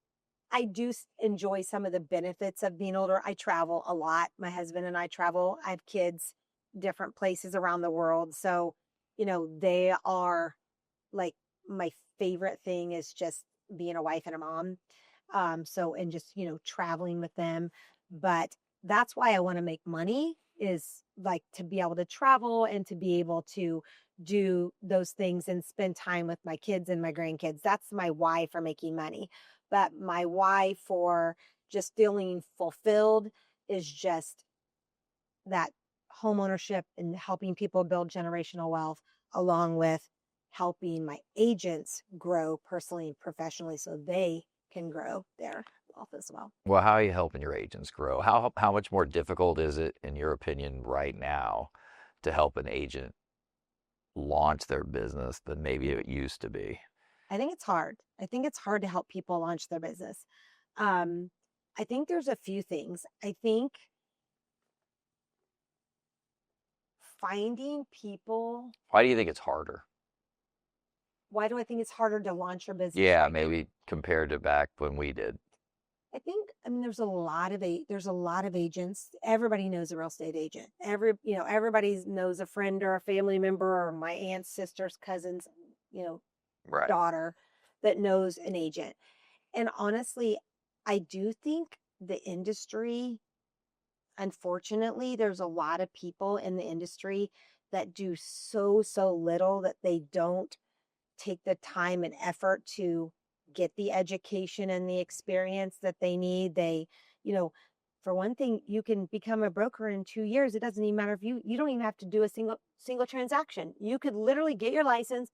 Speaker 1: enjoy some of the benefits of being older. I travel a lot. My husband and I travel. I have kids different places around the world. So, they are like my favorite thing is just being a wife and a mom. And just, traveling with them. But that's why I want to make money is like to be able to travel and to be able to do those things and spend time with my kids and my grandkids. That's my why for making money. But my why for just feeling fulfilled is just that home ownership and helping people build generational wealth, along with helping my agents grow personally and professionally so they can grow their wealth as well.
Speaker 3: Well, how are you helping your agents grow? How much more difficult is it, in your opinion, right now to help an agent launch their business than maybe it used to be?
Speaker 1: I think it's hard. I think it's hard to help people launch their business. I think there's a few things. I think finding people.
Speaker 3: Why do you think it's harder?
Speaker 1: Why do I think it's harder to launch your business?
Speaker 3: Yeah, maybe compared to back when we did.
Speaker 1: I mean, there's a lot of agents. Everybody knows a real estate agent. Everybody knows a friend or a family member or my aunt's sister's cousin's,
Speaker 3: Right.
Speaker 1: daughter that knows an agent. And honestly, I do think the industry unfortunately, there's a lot of people in the industry that do so little that they don't take the time and effort to get the education and the experience that they need. They, you know, for one thing, you can become a broker in 2 years. It doesn't even matter if you don't even have to do a single transaction. You could literally get your license,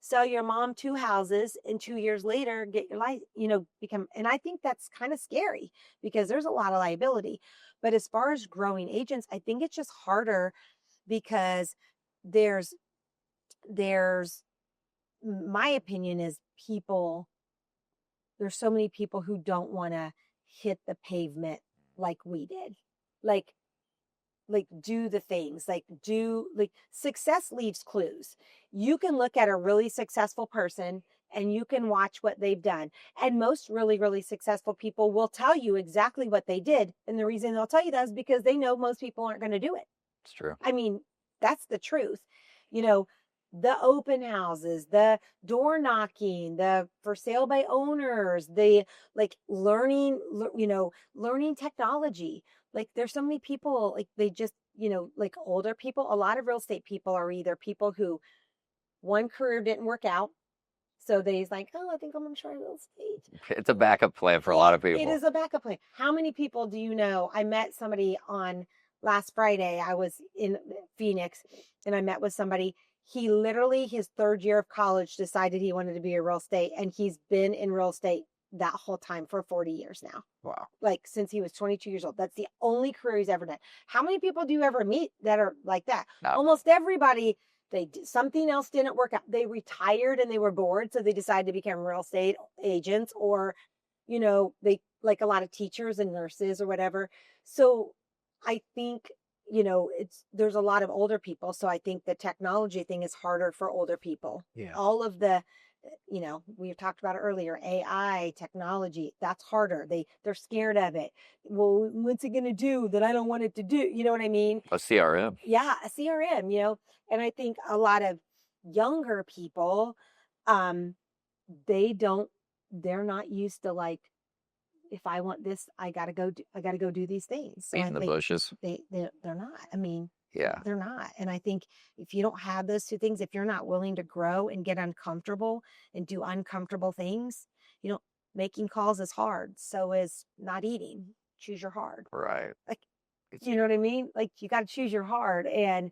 Speaker 1: sell your mom 2 houses, and 2 years later get your life, become. And I think that's kind of scary because there's a lot of liability. But as far as growing agents, I think it's just harder because there's my opinion is there's so many people who don't want to hit the pavement like we did. Like do the things, like success leaves clues. You can look at a really successful person and you can watch what they've done. And most really, really successful people will tell you exactly what they did. And the reason they'll tell you that is because they know most people aren't going to do it.
Speaker 3: It's true.
Speaker 1: I mean, that's the truth. The open houses, the door knocking, the for sale by owners, the learning technology. Like there's so many people, like they just, older people, a lot of real estate people are either people who one career didn't work out. So they's like, oh, I think I'm going to try real estate.
Speaker 3: It's a backup plan for a lot of people.
Speaker 1: It is a backup plan. How many people do you know? I met somebody on last Friday. I was in Phoenix and I met with somebody. He literally, his 3rd year of college, decided he wanted to be a real estate. And he's been in real estate that whole time for 40 years now.
Speaker 3: Wow.
Speaker 1: Like since he was 22 years old. That's the only career he's ever done. How many people do you ever meet that are like that?
Speaker 3: No.
Speaker 1: Almost everybody, something else didn't work out. They retired and they were bored. So they decided to become real estate agents or, they like a lot of teachers and nurses or whatever. So I think, there's a lot of older people. So I think the technology thing is harder for older people.
Speaker 3: Yeah.
Speaker 1: All of the, we've talked about it earlier, AI technology, that's harder. They're scared of it. Well, what's it going to do that I don't want it to do? You know what I mean?
Speaker 3: A CRM.
Speaker 1: Yeah, a CRM, and I think a lot of younger people, they're not used to like, if I want this, I gotta go do these things. So
Speaker 3: in the bushes.
Speaker 1: They're not. I mean,
Speaker 3: yeah,
Speaker 1: they're not. And I think if you don't have those 2 things, if you're not willing to grow and get uncomfortable and do uncomfortable things, making calls is hard. So is not eating. Choose your hard.
Speaker 3: Right.
Speaker 1: Like, you know what I mean? Like you got to choose your hard. And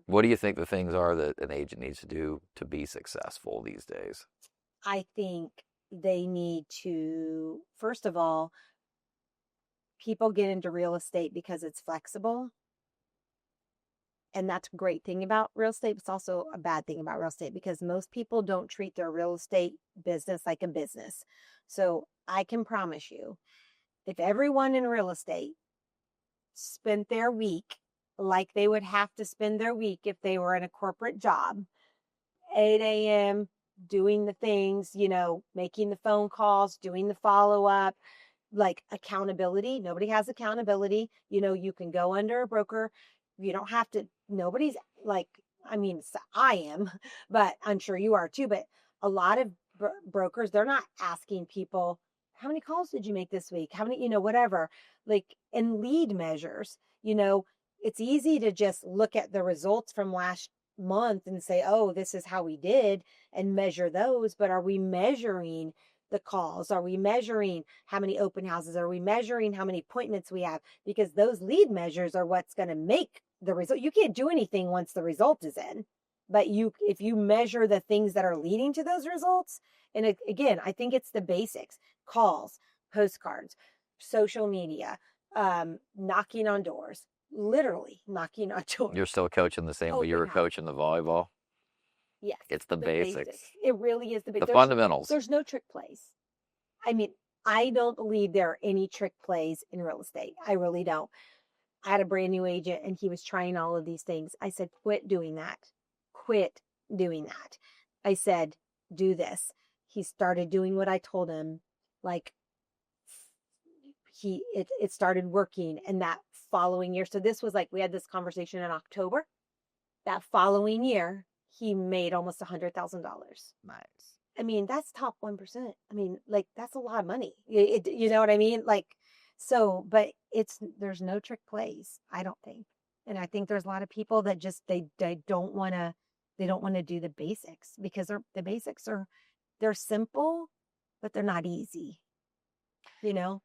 Speaker 3: what do you think the things are that an agent needs to do to be successful these days?
Speaker 1: I think they need to, first of all, people get into real estate because it's flexible. And that's a great thing about real estate. It's also a bad thing about real estate because most people don't treat their real estate business like a business. So I can promise you, if everyone in real estate spent their week like they would have to spend their week if they were in a corporate job, 8 a.m., doing the things, making the phone calls, doing the follow-up, like accountability. Nobody has accountability. You can go under a broker. You don't have to, nobody's like, I mean, I am, but I'm sure you are too. But a lot of brokers, they're not asking people, how many calls did you make this week? How many, whatever, like, and lead measures, it's easy to just look at the results from last month and say, oh, this is how we did and measure those. But are we measuring the calls? Are we measuring how many open houses? Are we measuring how many appointments we have? Because those lead measures are what's going to make the result. You can't do anything once the result is in, but if you measure the things that are leading to those results, and again, I think it's the basics: calls, postcards, social media, knocking on doors, literally knocking on doors.
Speaker 3: You're still coaching the same way you were coaching the volleyball?
Speaker 1: Yes.
Speaker 3: It's the basics.
Speaker 1: It really is the basics.
Speaker 3: The fundamentals.
Speaker 1: There's no trick plays. I mean, I don't believe there are any trick plays in real estate. I really don't. I had a brand new agent and he was trying all of these things. I said, quit doing that. Quit doing that. I said, do this. He started doing what I told him. Like it started working. And that following year, so this was like, we had this conversation in October. That following year, he made almost $100,000.
Speaker 3: Nice.
Speaker 1: I mean, that's top 1%. I mean, like, that's a lot of money. You know what I mean? Like, So, but there's no trick plays, I don't think. And I think there's a lot of people that just, they don't want to do the basics because the basics they're simple, but they're not easy, you know?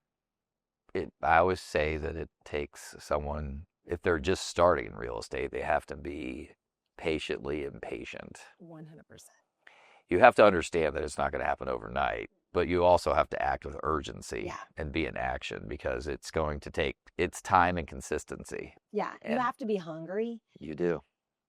Speaker 3: I always say that it takes someone, if they're just starting in real estate, they have to be patiently impatient.
Speaker 1: 100%.
Speaker 3: You have to understand that it's not going to happen overnight, but you also have to act with urgency and be in action because it's going to take its time and consistency.
Speaker 1: Yeah, you have to be hungry.
Speaker 3: You do.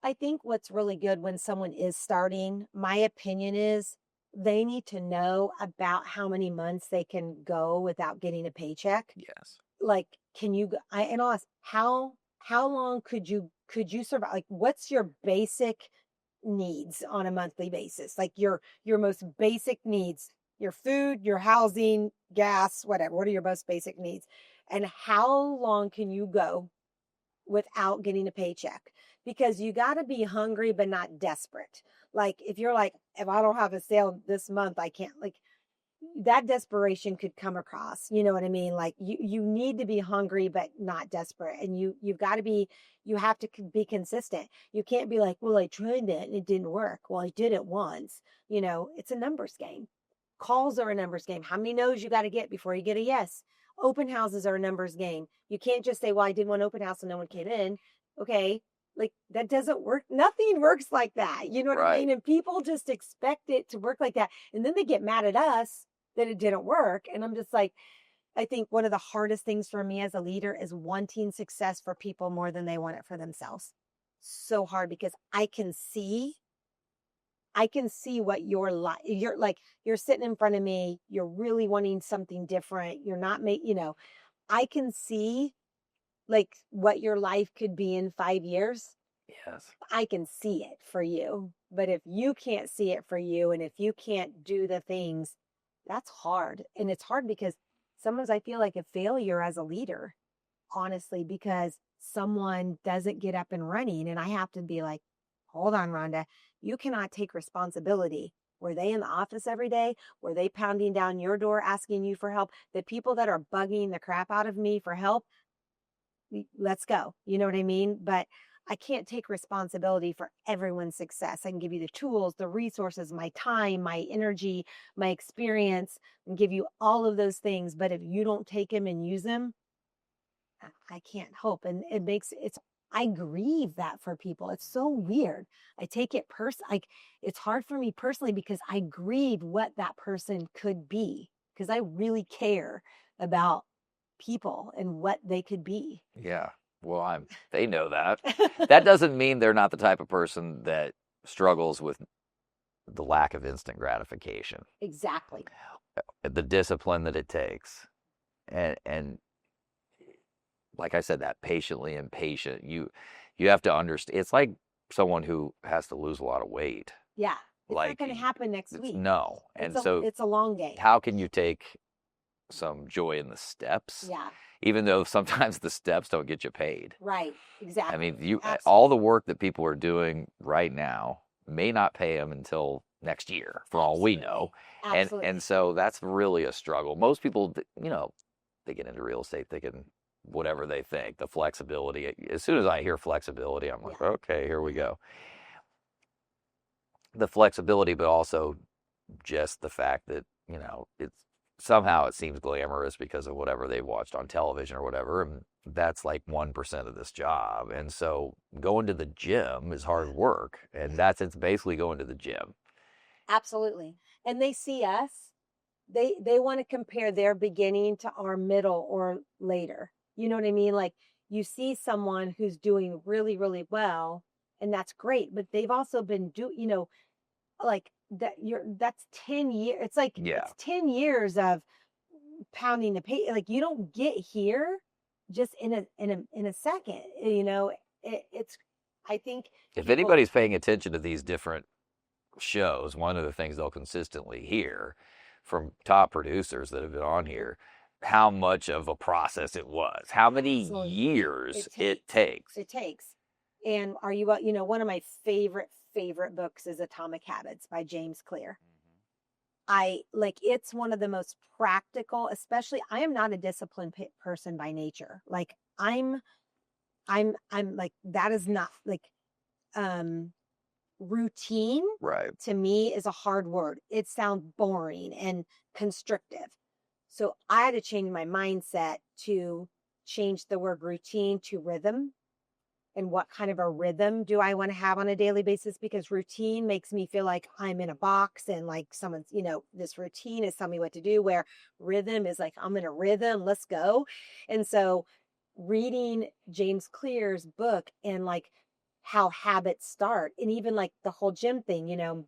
Speaker 1: I think what's really good when someone is starting, my opinion is they need to know about how many months they can go without getting a paycheck.
Speaker 3: Yes.
Speaker 1: Like, can you, and I'll ask, how long could you survive? Like, what's your basic needs on a monthly basis? Like your most basic needs, your food, your housing, gas, whatever. What are your most basic needs? And how long can you go without getting a paycheck? Because you got to be hungry, but not desperate. Like if you're like, if I don't have a sale this month, I can't, like that desperation could come across, you know what I mean? Like you need to be hungry, but not desperate. And you've got to be, you have to be consistent. You can't be like, well, I tried that and it didn't work. Well, I did it once, you know, it's a numbers game. Calls are a numbers game. How many no's you got to get before you get a yes? Open houses are a numbers game. You can't just say, well, I did one open house and no one came in. Okay. Like that doesn't work. Nothing works like that. You know what I mean? And people just expect it to work like that. And then they get mad at us that it didn't work. And I'm just like, I think one of the hardest things for me as a leader is wanting success for people more than they want it for themselves. So hard because I can see what you're like, you're sitting in front of me, you're really wanting something different. You're not I can see like what your life could be in 5 years.
Speaker 3: Yes.
Speaker 1: I can see it for you. But if you can't see it for you and if you can't do the things, that's hard. And it's hard because sometimes I feel like a failure as a leader, honestly, because someone doesn't get up and running. And I have to be like, hold on, Rhonda, you cannot take responsibility. Were they in the office every day? Were they pounding down your door asking you for help? The people that are bugging the crap out of me for help, let's go. You know what I mean? But I can't take responsibility for everyone's success. I can give you the tools, the resources, my time, my energy, my experience, and give you all of those things. But if you don't take them and use them, I can't help. And I grieve that for people. It's so weird. I take it like it's hard for me personally because I grieve what that person could be because I really care about people and what they could be.
Speaker 3: Yeah. Well, they know that. That doesn't mean they're not the type of person that struggles with the lack of instant gratification.
Speaker 1: Exactly.
Speaker 3: The discipline that it takes. And like I said, that patiently impatient, you have to understand. It's like someone who has to lose a lot of weight.
Speaker 1: Yeah. It's not going to happen next week.
Speaker 3: No.
Speaker 1: It's a long game.
Speaker 3: How can you take some joy in the steps?
Speaker 1: Yeah.
Speaker 3: Even though sometimes the steps don't get you paid.
Speaker 1: Right. Exactly.
Speaker 3: I mean, all the work that people are doing right now may not pay them until next year, for all we know.
Speaker 1: Absolutely.
Speaker 3: And so that's really a struggle. Most people, they get into real estate thinking whatever they think, the flexibility. As soon as I hear flexibility, I'm like, okay, here we go. The flexibility, but also just the fact that, somehow it seems glamorous because of whatever they watched on television or whatever. And that's like 1% of this job. And so going to the gym is hard work. And it's basically going to the gym.
Speaker 1: Absolutely. And they see us, they want to compare their beginning to our middle or later. You know what I mean? Like you see someone who's doing really, really well, and that's great, but they've also been like that's 10 years. It's like, it's 10 years of pounding the pay. Like you don't get here just in a second, I think
Speaker 3: if anybody's paying attention to these different shows, one of the things they'll consistently hear from top producers that have been on here, how much of a process it was, how many years it takes.
Speaker 1: And are you, one of my favorite books is Atomic Habits by James Clear. it's one of the most practical, especially I am not a disciplined person by nature. Like I'm like, that is not like, routine
Speaker 3: Right.
Speaker 1: to me is a hard word. It sounds boring and constrictive. So I had to change my mindset to change the word routine to rhythm. And what kind of a rhythm do I want to have on a daily basis? Because routine makes me feel like I'm in a box and like someone's, this routine is telling me what to do, where rhythm is like, I'm in a rhythm, let's go. And so reading James Clear's book and like how habits start, and even like the whole gym thing,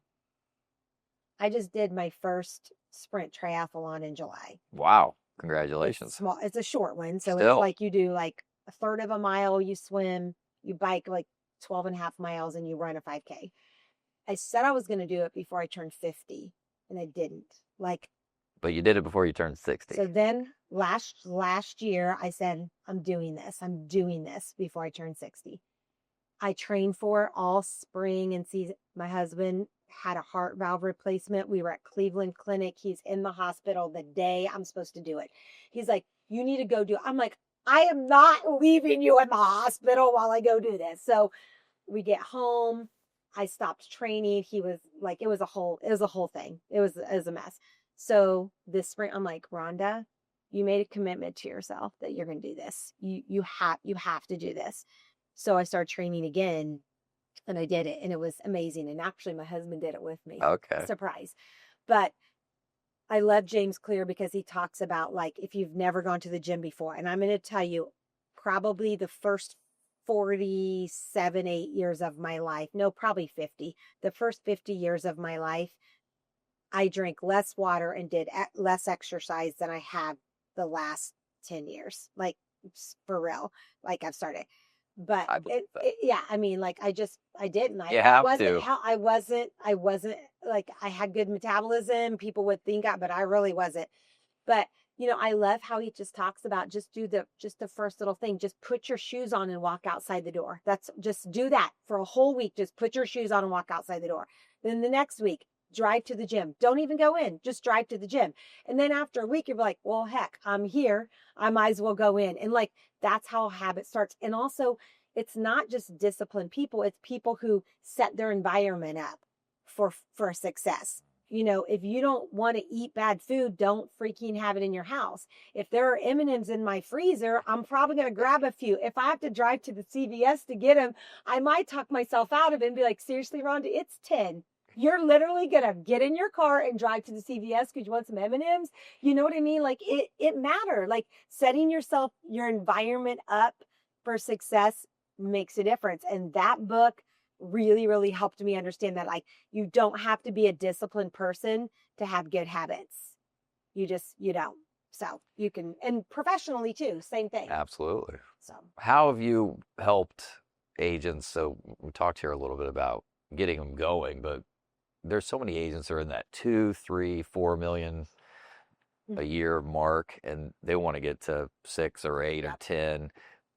Speaker 1: I just did my first sprint triathlon in July.
Speaker 3: Wow. Congratulations.
Speaker 1: It's small. It's a short one. So
Speaker 3: Still.
Speaker 1: It's like you do like a third of a mile, you swim, you bike like 12 and a half miles, and you run a 5K. I said I was going to do it before I turned 50, and I didn't.
Speaker 3: But you did it before you turned 60.
Speaker 1: So then last year I said, I'm doing this. I'm doing this before I turn 60. I trained for it all spring and season. My husband had a heart valve replacement. We were at Cleveland Clinic. He's in the hospital the day I'm supposed to do it. He's like, you need to go do it. I'm like, I am not leaving you in the hospital while I go do this. So we get home. I stopped training. He was like, it was a whole thing. It was a mess. So this spring, I'm like, Rhonda, you made a commitment to yourself that you're going to do this. You have to do this. So I started training again, and I did it, and it was amazing. And actually my husband did it with me.
Speaker 3: Okay.
Speaker 1: Surprise. But I love James Clear because he talks about, like, if you've never gone to the gym before, and I'm going to tell you, probably the first 47, 8 years of my life, no, probably 50, the first 50 years of my life, I drank less water and did less exercise than I have the last 10 years. Like, for real, like I've started. But yeah, I mean, like I didn't. I wasn't like, I had good metabolism. People would think but I really wasn't. But I love how he just talks about just the first little thing. Just put your shoes on and walk outside the door. Just do that for a whole week. Just put your shoes on and walk outside the door. Then the next week, drive to the gym. Don't even go in. Just drive to the gym. And then after a week, you're like, well, heck, I'm here. I might as well go in. And like, that's how a habit starts. And also, it's not just disciplined people. It's people who set their environment up for success. If you don't want to eat bad food, don't freaking have it in your house. If there are M&Ms in my freezer, I'm probably going to grab a few. If I have to drive to the CVS to get them, I might talk myself out of it and be like, seriously, Rhonda, it's 10. You're literally going to get in your car and drive to the CVS because you want some M&Ms. You know what I mean? Like it matters. Like setting your environment up for success makes a difference. And that book really, really helped me understand that, like, you don't have to be a disciplined person to have good habits. You don't. So you can, and professionally too, same thing.
Speaker 3: Absolutely.
Speaker 1: So
Speaker 3: how have you helped agents? So we talked here a little bit about getting them going, but there's so many agents that are in that 2, 3, 4 million a year mark, and they want to get to 6 or 8 or 10.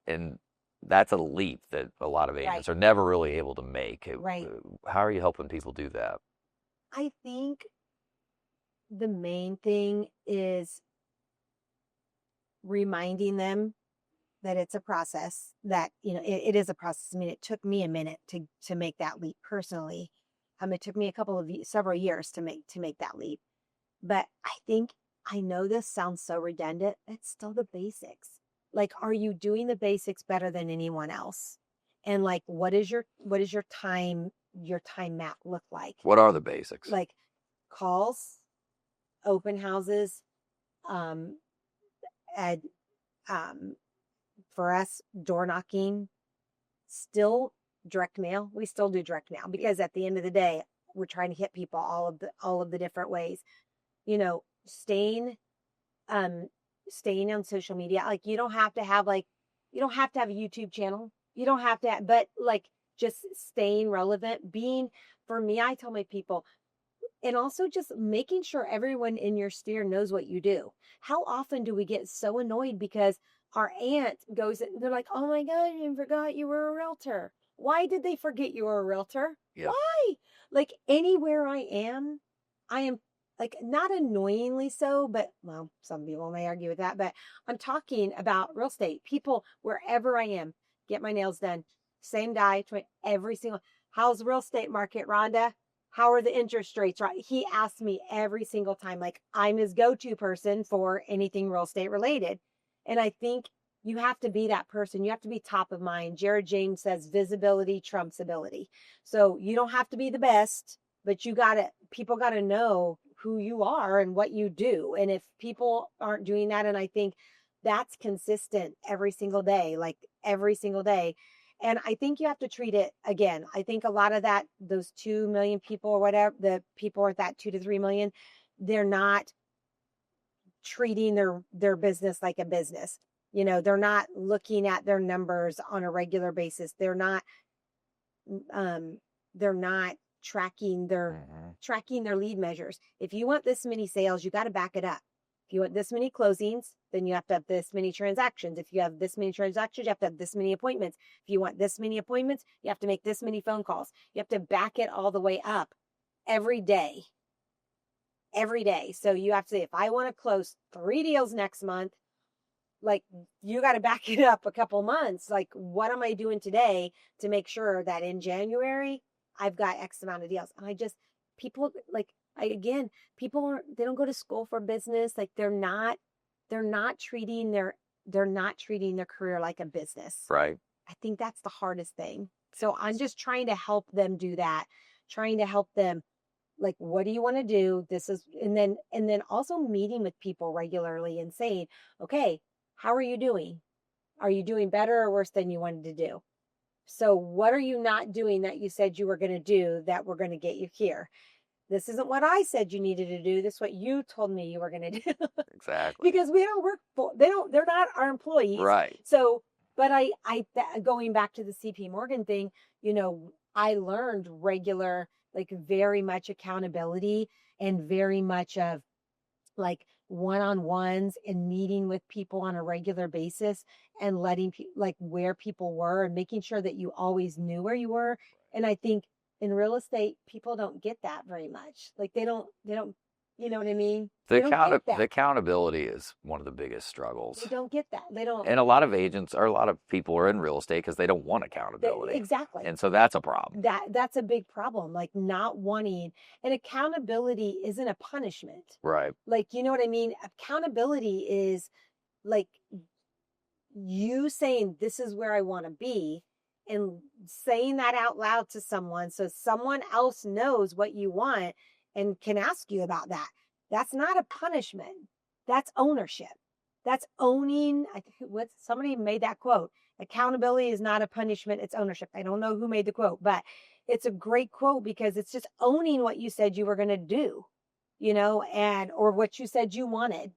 Speaker 3: And that's a leap that a lot of agents are never really able to make.
Speaker 1: Right.
Speaker 3: How are you helping people do that?
Speaker 1: I think the main thing is reminding them that it's a process, that, it is a process. I mean, it took me a minute to make that leap personally. It took me several years to make that leap. But I know this sounds so redundant. It's still the basics. Like, are you doing the basics better than anyone else? And like, what is your time map look like?
Speaker 3: What are the basics?
Speaker 1: Like calls, open houses, for us, door knocking, still direct mail. We still do direct mail because at the end of the day, we're trying to hit people all of the different ways. Staying on social media. Like, you don't have to have a YouTube channel. You don't have to, but like, just staying relevant, for me, I tell my people, and also just making sure everyone in your sphere knows what you do. How often do we get so annoyed because our aunt goes and they're like, oh my God, I forgot you were a realtor. Why did they forget you were a realtor?
Speaker 3: Yeah.
Speaker 1: Why? Like, anywhere I am like not annoyingly so, but well, some people may argue with that, but I'm talking about real estate. People, wherever I am, get my nails done. Same guy, every single, how's the real estate market, Rhonda? How are the interest rates? Right. He asks me every single time, like I'm his go-to person for anything real estate related. And I think you have to be that person. You have to be top of mind. Jared James says visibility trumps ability. So you don't have to be the best, but people gotta know who you are and what you do. And if people aren't doing that, and I think that's consistent every single day, like every single day. And I think you have to treat it again. I think a lot of that, those 2 million people or whatever, the people at that 2 to 3 million, they're not treating their business like a business. They're not looking at their numbers on a regular basis. They're not tracking their lead measures. If you want this many sales, you got to back it up. If you want this many closings, then you have to have this many transactions. If you have this many transactions, you have to have this many appointments. If you want this many appointments, you have to make this many phone calls. You have to back it all the way up every day. Every day. So you have to say, if I want to close 3 deals next month, like you got to back it up a couple months. Like, what am I doing today to make sure that in January I've got X amount of deals? And people they don't go to school for business. Like they're not treating their career like a business.
Speaker 3: Right.
Speaker 1: I think that's the hardest thing. So I'm just trying to help them do that, trying to help them. Like, what do you want to do? And then also meeting with people regularly and saying, okay, how are you doing? Are you doing better or worse than you wanted to do? So what are you not doing that you said you were going to do that we're going to get you here? This isn't what I said you needed to do. This is what you told me you were going to do.
Speaker 3: Exactly.
Speaker 1: Because we don't work for, they're not our employees.
Speaker 3: Right.
Speaker 1: So, but going back to the CP Morgan thing, I learned regular, like very much accountability and very much of like one-on-ones and meeting with people on a regular basis and letting like where people were and making sure that you always knew where you were. And I think in real estate, people don't get that very much. Like they don't, you know what I mean?
Speaker 3: The accountability is one of the biggest struggles.
Speaker 1: They don't get that. They don't.
Speaker 3: And a lot of agents or a lot of people are in real estate because they don't want accountability.
Speaker 1: Exactly.
Speaker 3: And so that's a problem.
Speaker 1: That's a big problem. Like not wanting, and accountability isn't a punishment.
Speaker 3: Right.
Speaker 1: Like, you know what I mean? Accountability is like you saying, this is where I want to be, and saying that out loud to someone so someone else knows what you want and can ask you about that. That's not a punishment. That's ownership. That's owning. I think somebody made that quote. Accountability is not a punishment. It's ownership. I don't know who made the quote, but it's a great quote because it's just owning what you said you were going to do, or what you said you wanted.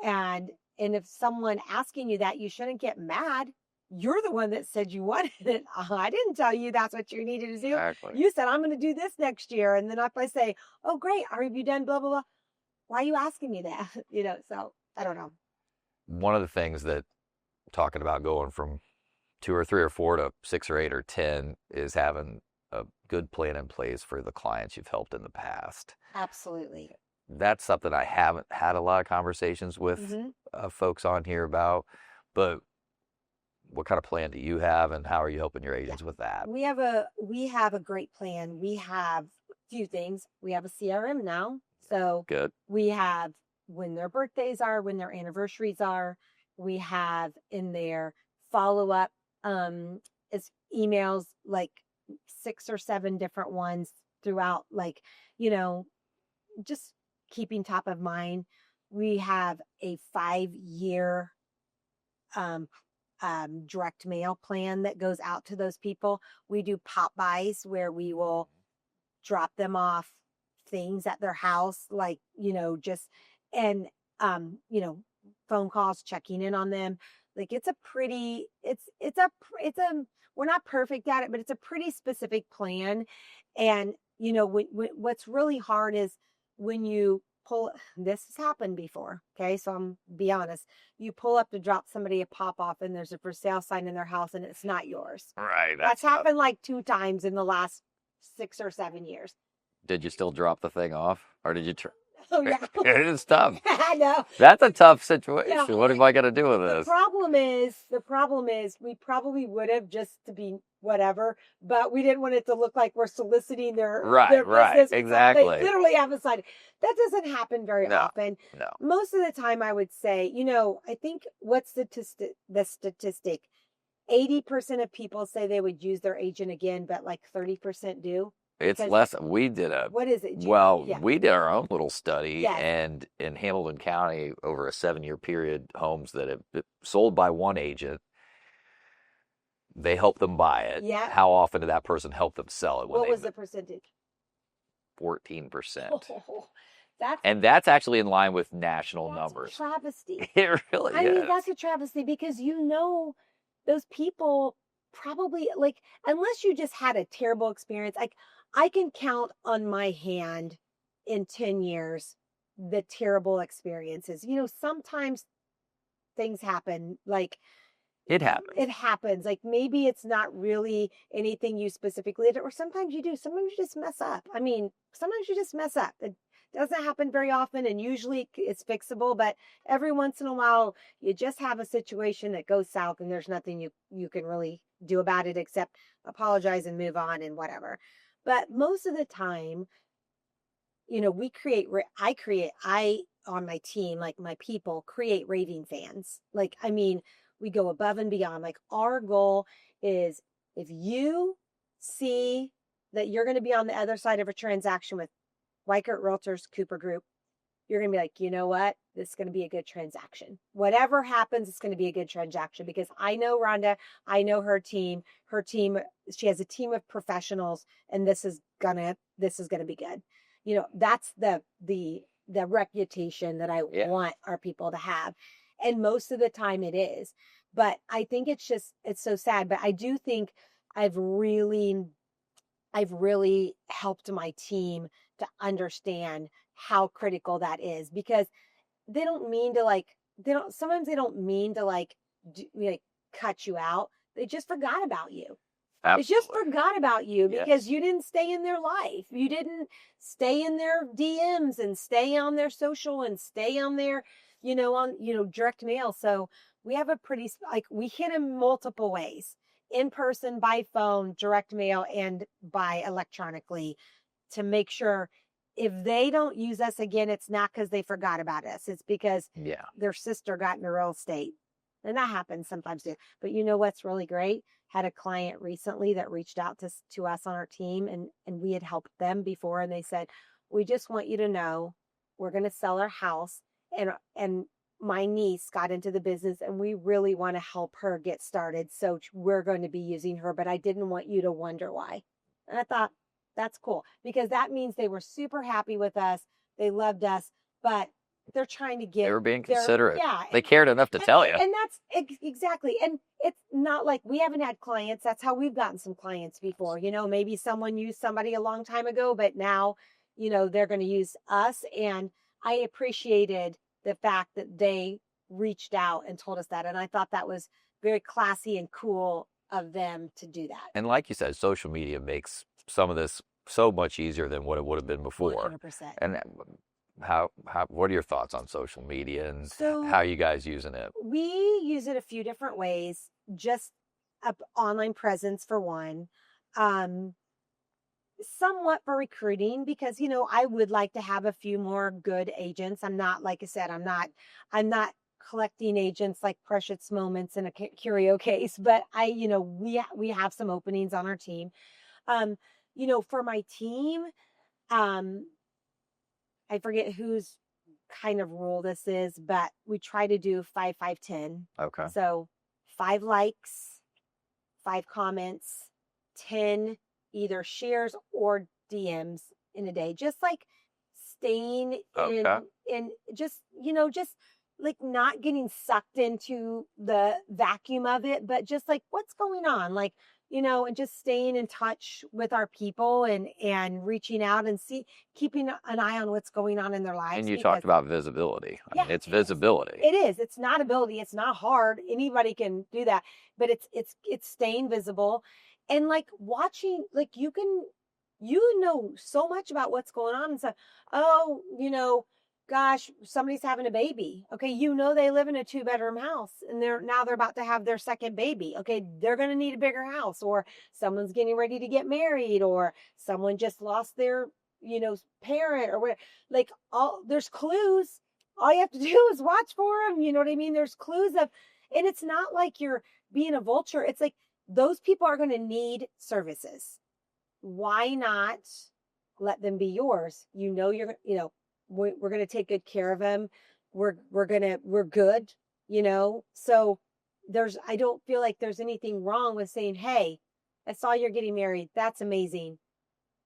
Speaker 1: And if someone asking you that, you shouldn't get mad. You're the one that said you wanted it. I didn't tell you that's what you needed to do.
Speaker 3: Exactly.
Speaker 1: You said, I'm going to do this next year. And then if I say, oh, great, have you done blah, blah, blah? Why are you asking me that? So I don't know.
Speaker 3: One of the things that talking about going from 2 or 3 or 4 to 6 or 8 or 10 is having a good plan in place for the clients you've helped in the past.
Speaker 1: Absolutely.
Speaker 3: That's something I haven't had a lot of conversations with folks on here about, but what kind of plan do you have and how are you helping your agents with that?
Speaker 1: We have a great plan. We have a few things. We have a CRM now. So
Speaker 3: good.
Speaker 1: We have when their birthdays are, when their anniversaries are. We have in there follow-up it's emails, like 6 or 7 different ones throughout, like, just keeping top of mind. We have a 5-year direct mail plan that goes out to those people. We do pop buys where we will drop them off things at their house, like, phone calls, checking in on them. Like we're not perfect at it, but it's a pretty specific plan. And, what's really hard is when you this has happened before. Okay. So I'm be honest. You pull up to drop somebody a pop off and there's a for sale sign in their house and it's not yours.
Speaker 3: Right.
Speaker 1: That's happened like 2 times in the last 6 or 7 years.
Speaker 3: Did you still drop the thing off or did you
Speaker 1: Oh, yeah.
Speaker 3: It is tough.
Speaker 1: I know.
Speaker 3: That's a tough situation.
Speaker 1: Yeah.
Speaker 3: What am I going to do with this?
Speaker 1: The problem is we probably would have just to be whatever, but we didn't want it to look like we're soliciting their business.
Speaker 3: Exactly.
Speaker 1: They literally have a side. That doesn't happen very often.
Speaker 3: No.
Speaker 1: Most of the time I would say, I think what's the statistic? 80% of people say they would use their agent again, but like 30% do.
Speaker 3: It's less. We did
Speaker 1: what is it?
Speaker 3: We did our own little study, and in Hamilton County, over a 7-year period, homes that have been sold by one agent, they helped them buy it.
Speaker 1: Yeah.
Speaker 3: How often did that person help them sell it?
Speaker 1: What was the percentage?
Speaker 3: 14%.
Speaker 1: Oh,
Speaker 3: that's actually in line with national numbers.
Speaker 1: That's a travesty.
Speaker 3: It really is.
Speaker 1: I mean, that's a travesty because those people probably, like, unless you just had a terrible experience, like, I can count on my hand in 10 years the terrible experiences. Sometimes things happen, like,
Speaker 3: it happens.
Speaker 1: It happens. Like, maybe it's not really anything you specifically did, or sometimes you do. Sometimes you just mess up. I mean, sometimes you just mess up. It doesn't happen very often, and usually it's fixable, but every once in a while, you just have a situation that goes south, and there's nothing you can really do about it except apologize and move on and whatever. But most of the time, I on my team, like my people, create raving fans. Like, I mean, we go above and beyond. Like, our goal is, if you see that you're going to be on the other side of a transaction with Weichert Realtors Cooper Group, you're going to be like, you know what? This is going to be a good transaction. Whatever happens, it's going to be a good transaction because I know Rhonda, I know her team. She has a team of professionals, and this is gonna be good. That's the reputation that I want our people to have. And most of the time it is. But I think it's so sad. But I do think I've really helped my team to understand how critical that is, because they don't mean to sometimes they don't mean to cut you out. They just forgot about you.
Speaker 3: Absolutely.
Speaker 1: They just forgot about you because you didn't stay in their life. You didn't stay in their DMs and stay on their social and stay on their, direct mail. So we have we hit them multiple ways: in person, by phone, direct mail, and by electronically, to make sure if they don't use us again, it's not because they forgot about us. It's because their sister got into real estate. And that happens sometimes too. But you know what's really great? Had a client recently that reached out to us on our team, and we had helped them before, and they said, we just want you to know we're going to sell our house, and my niece got into the business, and we really want to help her get started. So we're going to be using her, but I didn't want you to wonder why. And I thought, that's cool, because that means they were super happy with us. They loved us, but they're trying to get.
Speaker 3: They were being considerate. They cared enough to tell you.
Speaker 1: And that's exactly. And it's not like we haven't had clients. That's how we've gotten some clients before. Maybe someone used somebody a long time ago, but now, they're going to use us. And I appreciated the fact that they reached out and told us that. And I thought that was very classy and cool of them to do that.
Speaker 3: And like you said, social media makes some of this so much easier than what it would have been before.
Speaker 1: 100%.
Speaker 3: And what are your thoughts on social media and how are you guys using it?
Speaker 1: We use it a few different ways. Just an online presence for one, somewhat for recruiting, because I would like to have a few more good agents. I'm not, like I said, I'm not collecting agents like Precious Moments in a curio case, but we have some openings on our team. For my team, I forget whose kind of rule this is, but we try to do 5, 5, 10.
Speaker 3: Okay.
Speaker 1: So 5 likes, 5 comments, 10 either shares or DMs in a day. Just like staying in just like not getting sucked into the vacuum of it, but just like what's going on, and just staying in touch with our people and reaching out and keeping an eye on what's going on in their lives.
Speaker 3: And you talked about visibility. I mean, it's visibility.
Speaker 1: It is. It's not ability. It's not hard. Anybody can do that, but it's staying visible and watching, you know so much about what's going on and stuff. Oh, gosh, somebody's having a baby. Okay, they live in a 2-bedroom house and they're about to have their second baby. Okay, they're going to need a bigger house, or someone's getting ready to get married, or someone just lost their, parent or whatever. Like, there's clues. All you have to do is watch for them. You know what I mean? There's clues and it's not like you're being a vulture. It's like those people are going to need services. Why not let them be yours? We're going to take good care of them. We're good, So I don't feel like there's anything wrong with saying, hey, I saw you're getting married. That's amazing.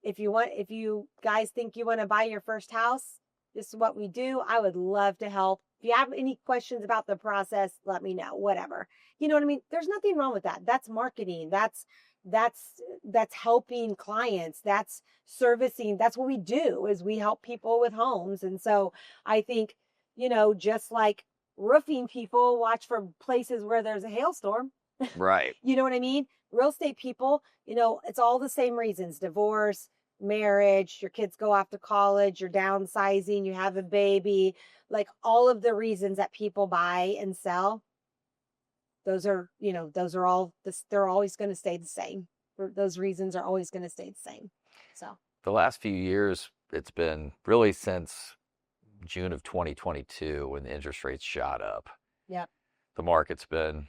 Speaker 1: If you guys think you want to buy your first house, this is what we do. I would love to help. If you have any questions about the process, let me know, whatever. You know what I mean? There's nothing wrong with that. That's marketing. That's helping clients. That's servicing. That's what we do, is we help people with homes. And so I think, just like roofing people watch for places where there's a hailstorm.
Speaker 3: Right.
Speaker 1: You know what I mean? Real estate people, it's all the same reasons: divorce, marriage, your kids go off to college, you're downsizing, you have a baby, like all of the reasons that people buy and sell. Those are all they're always going to stay the same. Those reasons are always going to stay the same. So
Speaker 3: the last few years, it's been really since June of 2022 when the interest rates shot up.
Speaker 1: Yep.
Speaker 3: The market's been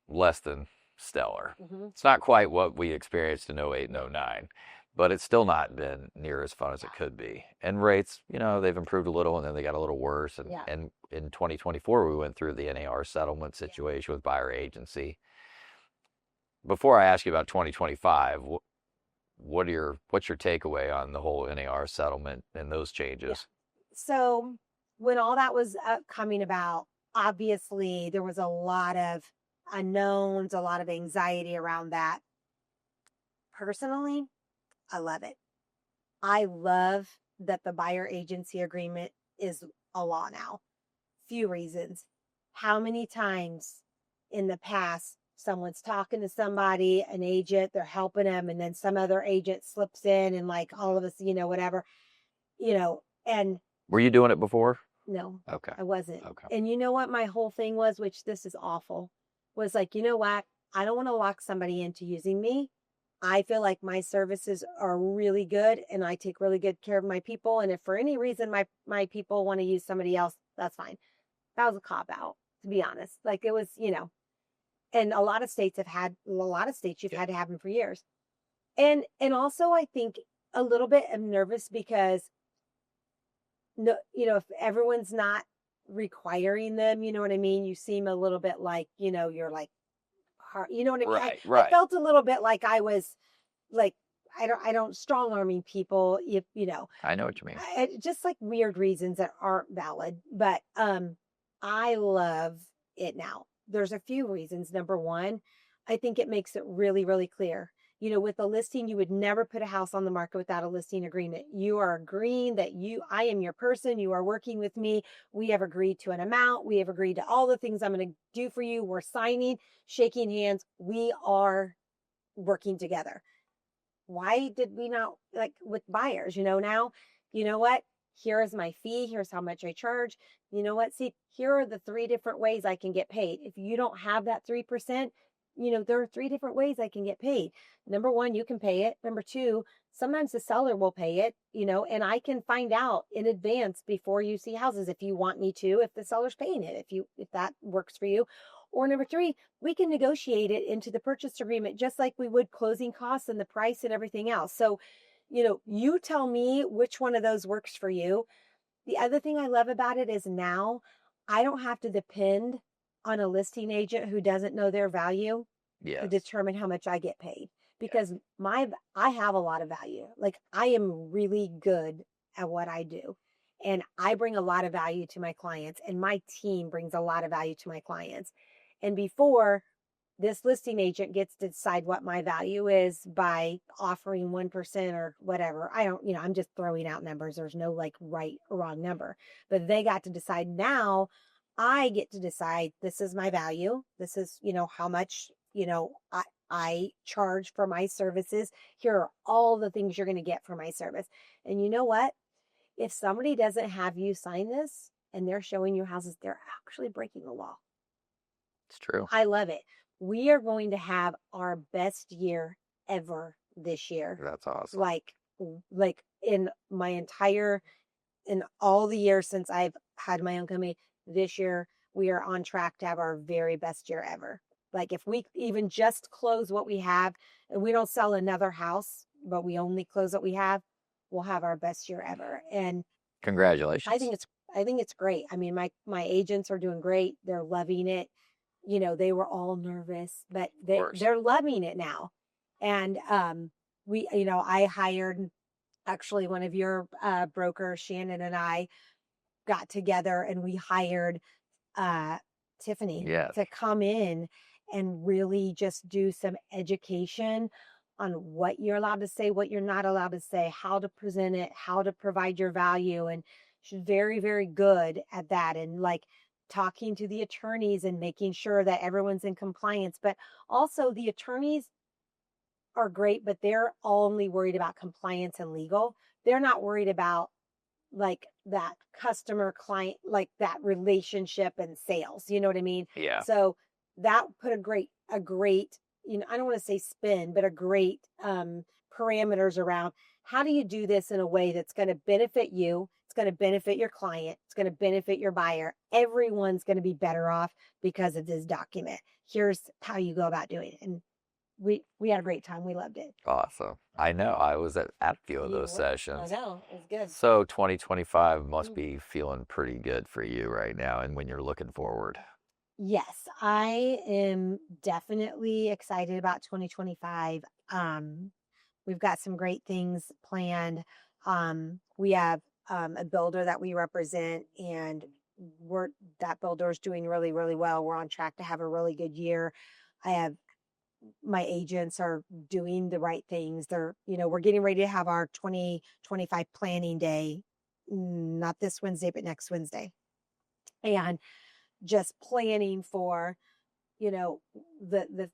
Speaker 3: less than stellar.
Speaker 1: Mm-hmm.
Speaker 3: It's not quite what we experienced in 08 and 09, but it's still not been near as fun as it could be. And rates, they've improved a little, and then they got a little worse. And in 2024, we went through the NAR settlement situation with buyer agency. Before I ask you about 2025, what's your takeaway on the whole NAR settlement and those changes?
Speaker 1: Yeah. So when all that was coming about, obviously there was a lot of unknowns, a lot of anxiety around that. Personally, I love it. I love that the buyer agency agreement is a law now. Few reasons. How many times in the past someone's talking to somebody, an agent, they're helping them, and then some other agent slips in and like all of us, whatever, and
Speaker 3: were you doing it before?
Speaker 1: No.
Speaker 3: Okay.
Speaker 1: I wasn't.
Speaker 3: Okay.
Speaker 1: And you know what my whole thing was, which this is awful, was like, you know what? I don't want to lock somebody into using me. I feel like my services are really good and I take really good care of my people. And if for any reason my people want to use somebody else, that's fine. That was a cop out, to be honest. Like it was, and a lot of states you've had to have them for years. And also I think a little bit I'm nervous because if everyone's not requiring them, you know what I mean? You seem a little bit like, you're like, you know what I mean?
Speaker 3: Right.
Speaker 1: I felt a little bit like I was like, I don't strong arming people, if,
Speaker 3: I know what you mean.
Speaker 1: Just like weird reasons that aren't valid, but, I love it now. There's a few reasons. Number one, I think it makes it really, really clear. With a listing, you would never put a house on the market without a listing agreement. You are agreeing that I am your person. You are working with me. We have agreed to an amount. We have agreed to all the things I'm going to do for you. We're signing, shaking hands. We are working together. Why did we not, like with buyers, now, you know what? Here is my fee. Here's how much I charge. You know what? See, here are the 3 different ways I can get paid. If you don't have that 3%, there are 3 different ways I can get paid. Number one, you can pay it. Number two, sometimes the seller will pay it, and I can find out in advance before you see houses if you want me to, if the seller's paying it, if that works for you. Or number 3, we can negotiate it into the purchase agreement, just like we would closing costs and the price and everything else. So, you tell me which one of those works for you. The other thing I love about it is now I don't have to depend on a listing agent who doesn't know their value to determine how much I get paid, because I have a lot of value. Like I am really good at what I do, and I bring a lot of value to my clients, and my team brings a lot of value to my clients. And before this listing agent gets to decide what my value is by offering 1% or whatever, I'm just throwing out numbers. There's no like right or wrong number, but they got to decide. Now I get to decide, this is my value. This is, how much, I charge for my services. Here are all the things you're going to get for my service. And you know what? If somebody doesn't have you sign this and they're showing you houses, they're actually breaking the law.
Speaker 3: It's true.
Speaker 1: I love it. We are going to have our best year ever this year.
Speaker 3: That's awesome.
Speaker 1: Like in my entire, in all the years since I've had my own company, this year we are on track to have our very best year ever. Like if we even just close what we have and we don't sell another house, but we only close what we have, we'll have our best year ever. And
Speaker 3: congratulations.
Speaker 1: I think it's great. I mean, my agents are doing great. They're loving it. You know, they were all nervous, but they're loving it now. And I hired actually one of your brokers, Shannon, and I got together and we hired Tiffany to come in and really just do some education on what you're allowed to say, what you're not allowed to say, how to present it, how to provide your value. And she's very, very good at that. And like talking to the attorneys and making sure that everyone's in compliance. But also the attorneys are great, but they're only worried about compliance and legal. They're not worried about like that customer client, like that relationship and sales. You know what I mean?
Speaker 3: Yeah.
Speaker 1: So that put a great, I don't want to say spin, but a great parameters around how do you do this in a way that's going to benefit you? It's going to benefit your client. It's going to benefit your buyer. Everyone's going to be better off because of this document. Here's how you go about doing it. And we had a great time. We loved it.
Speaker 3: Awesome. I know. I was at a few of those sessions.
Speaker 1: I know. It was good.
Speaker 3: So 2025 must be feeling pretty good for you right now and when you're looking forward.
Speaker 1: Yes, I am definitely excited about 2025. We've got some great things planned. We have a builder that we represent, and that builder is doing really, really well. We're on track to have a really good year. My agents are doing the right things. We're getting ready to have our 2025 planning day, not this Wednesday, but next Wednesday. And just planning for, the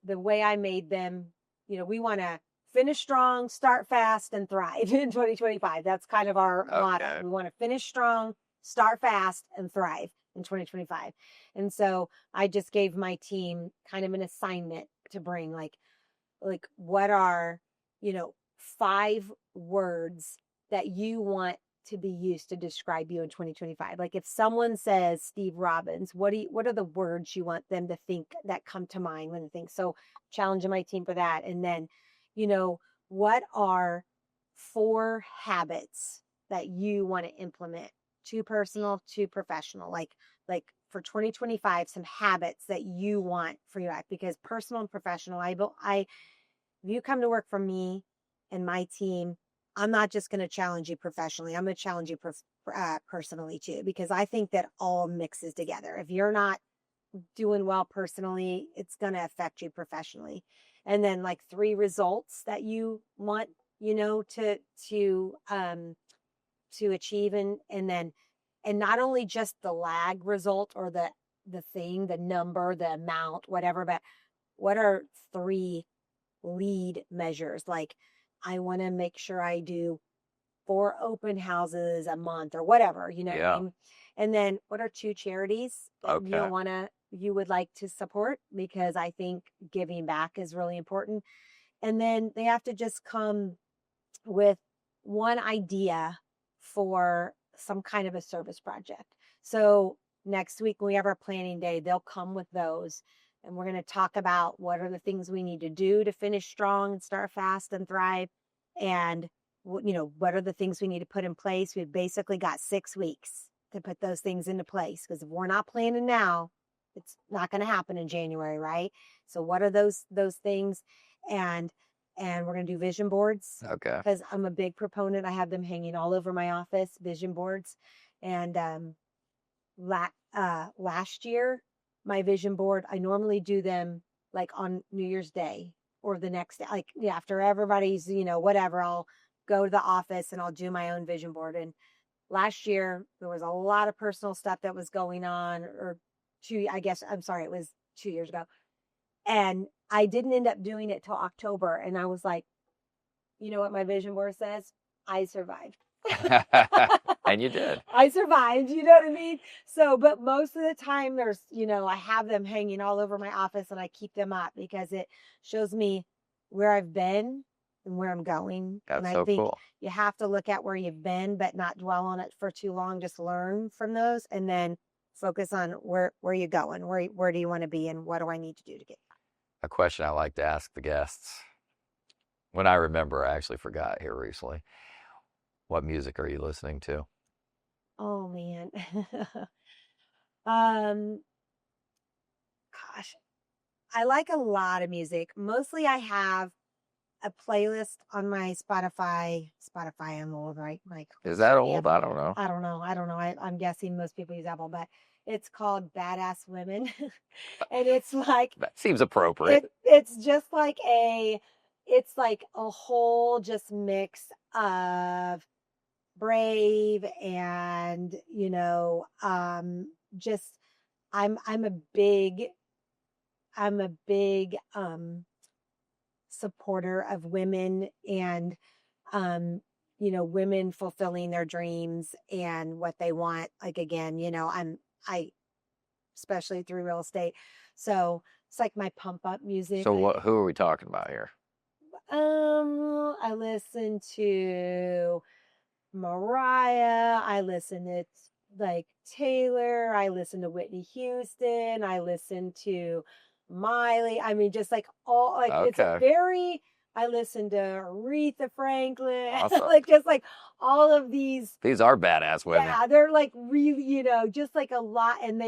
Speaker 1: way I made them, we want to finish strong, start fast, and thrive in 2025. That's kind of our motto. We want to finish strong, start fast, and thrive in 2025. And so I just gave my team kind of an assignment to bring like what are, 5 words that you want to be used to describe you in 2025. Like if someone says Steve Robbins, what are the words you want them to think that come to mind when they think? So challenging my team for that. And then, what are 4 habits that you want to implement? 2 personal, 2 professional, like for 2025, some habits that you want for your life, because personal and professional, if you come to work for me and my team, I'm not just going to challenge you professionally. I'm going to challenge you personally too, because I think that all mixes together. If you're not doing well personally, it's going to affect you professionally. And then like 3 results that you want, to achieve. And not only just the lag result or the thing, the number, the amount, whatever, but what are 3 lead measures? Like I want to make sure I do 4 open houses a month or whatever,
Speaker 3: Yeah.
Speaker 1: And then what are 2 charities that you would like to support? Because I think giving back is really important. And then they have to just come with one idea for some kind of a service project. So next week when we have our planning day, they'll come with those. And we're going to talk about what are the things we need to do to finish strong and start fast and thrive. And, what are the things we need to put in place? We've basically got 6 weeks to put those things into place. Because if we're not planning now, it's not going to happen in January, right? So what are those things? And we're going to do vision boards.
Speaker 3: Okay.
Speaker 1: Because I'm a big proponent. I have them hanging all over my office, vision boards. And last year, my vision board, I normally do them like on New Year's Day or the next day, like after everybody's, whatever, I'll go to the office and I'll do my own vision board. And last year there was a lot of personal stuff that was going on, it was 2 years ago. And I didn't end up doing it till October. And I was like, you know what my vision board says? I survived.
Speaker 3: And you did.
Speaker 1: I survived, you know what I mean? So, but most of the time there's, I have them hanging all over my office and I keep them up because it shows me where I've been and where I'm going.
Speaker 3: That's
Speaker 1: and I
Speaker 3: so
Speaker 1: think
Speaker 3: cool.
Speaker 1: You have to look at where you've been, but not dwell on it for too long. Just learn from those and then focus on where you're going. Where do you want to be and what do I need to do to get there?
Speaker 3: A question I like to ask the guests. When I remember, I actually forgot here recently. What music are you listening to?
Speaker 1: Oh man. Gosh, I like a lot of music. Mostly I have a playlist on my Spotify. I'm old, right?
Speaker 3: Is that old?
Speaker 1: Apple.
Speaker 3: I don't know.
Speaker 1: I don't know. I'm guessing most people use Apple, but it's called Badass Women. And it's like,
Speaker 3: that seems appropriate.
Speaker 1: It's just like it's like a whole just mix of brave and, just I'm a big supporter of women and women fulfilling their dreams and what they want. Like again, I especially through real estate. So it's like my pump up music.
Speaker 3: So who are we talking about here?
Speaker 1: I listen to Mariah. I listen to like Taylor. I listen to Whitney Houston. I listen to Miley. I mean, just like all like
Speaker 3: okay.
Speaker 1: It's a very. I listen to Aretha Franklin.
Speaker 3: Awesome.
Speaker 1: Like just like all of these.
Speaker 3: These are badass women.
Speaker 1: Yeah, they're like really, just like a lot, and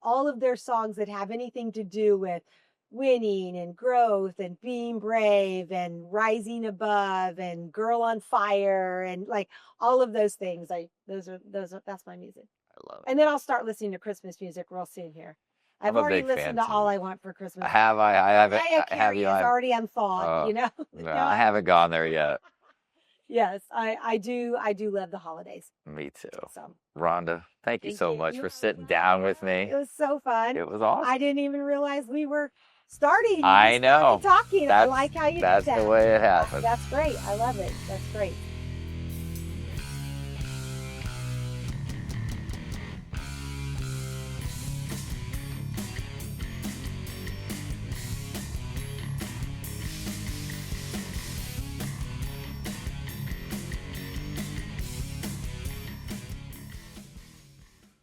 Speaker 1: all of their songs that have anything to do with winning and growth and being brave and rising above and girl on fire and like all of those things. That's my music.
Speaker 3: I love it.
Speaker 1: And then I'll start listening to Christmas music real soon here. I've already listened to All I Want for Christmas.
Speaker 3: I haven't.
Speaker 1: Have you? It's already unthawed,
Speaker 3: No, I haven't gone there yet.
Speaker 1: Yes, I do love the holidays.
Speaker 3: Me too.
Speaker 1: So,
Speaker 3: Rhonda, thank you so much for sitting down with me.
Speaker 1: It was so fun.
Speaker 3: It was awesome.
Speaker 1: I didn't even realize we were starting.
Speaker 3: I know.
Speaker 1: Talking. I
Speaker 3: That's,
Speaker 1: like how you did
Speaker 3: that's
Speaker 1: that.
Speaker 3: the way it happened.
Speaker 1: That's great. I love it. That's great.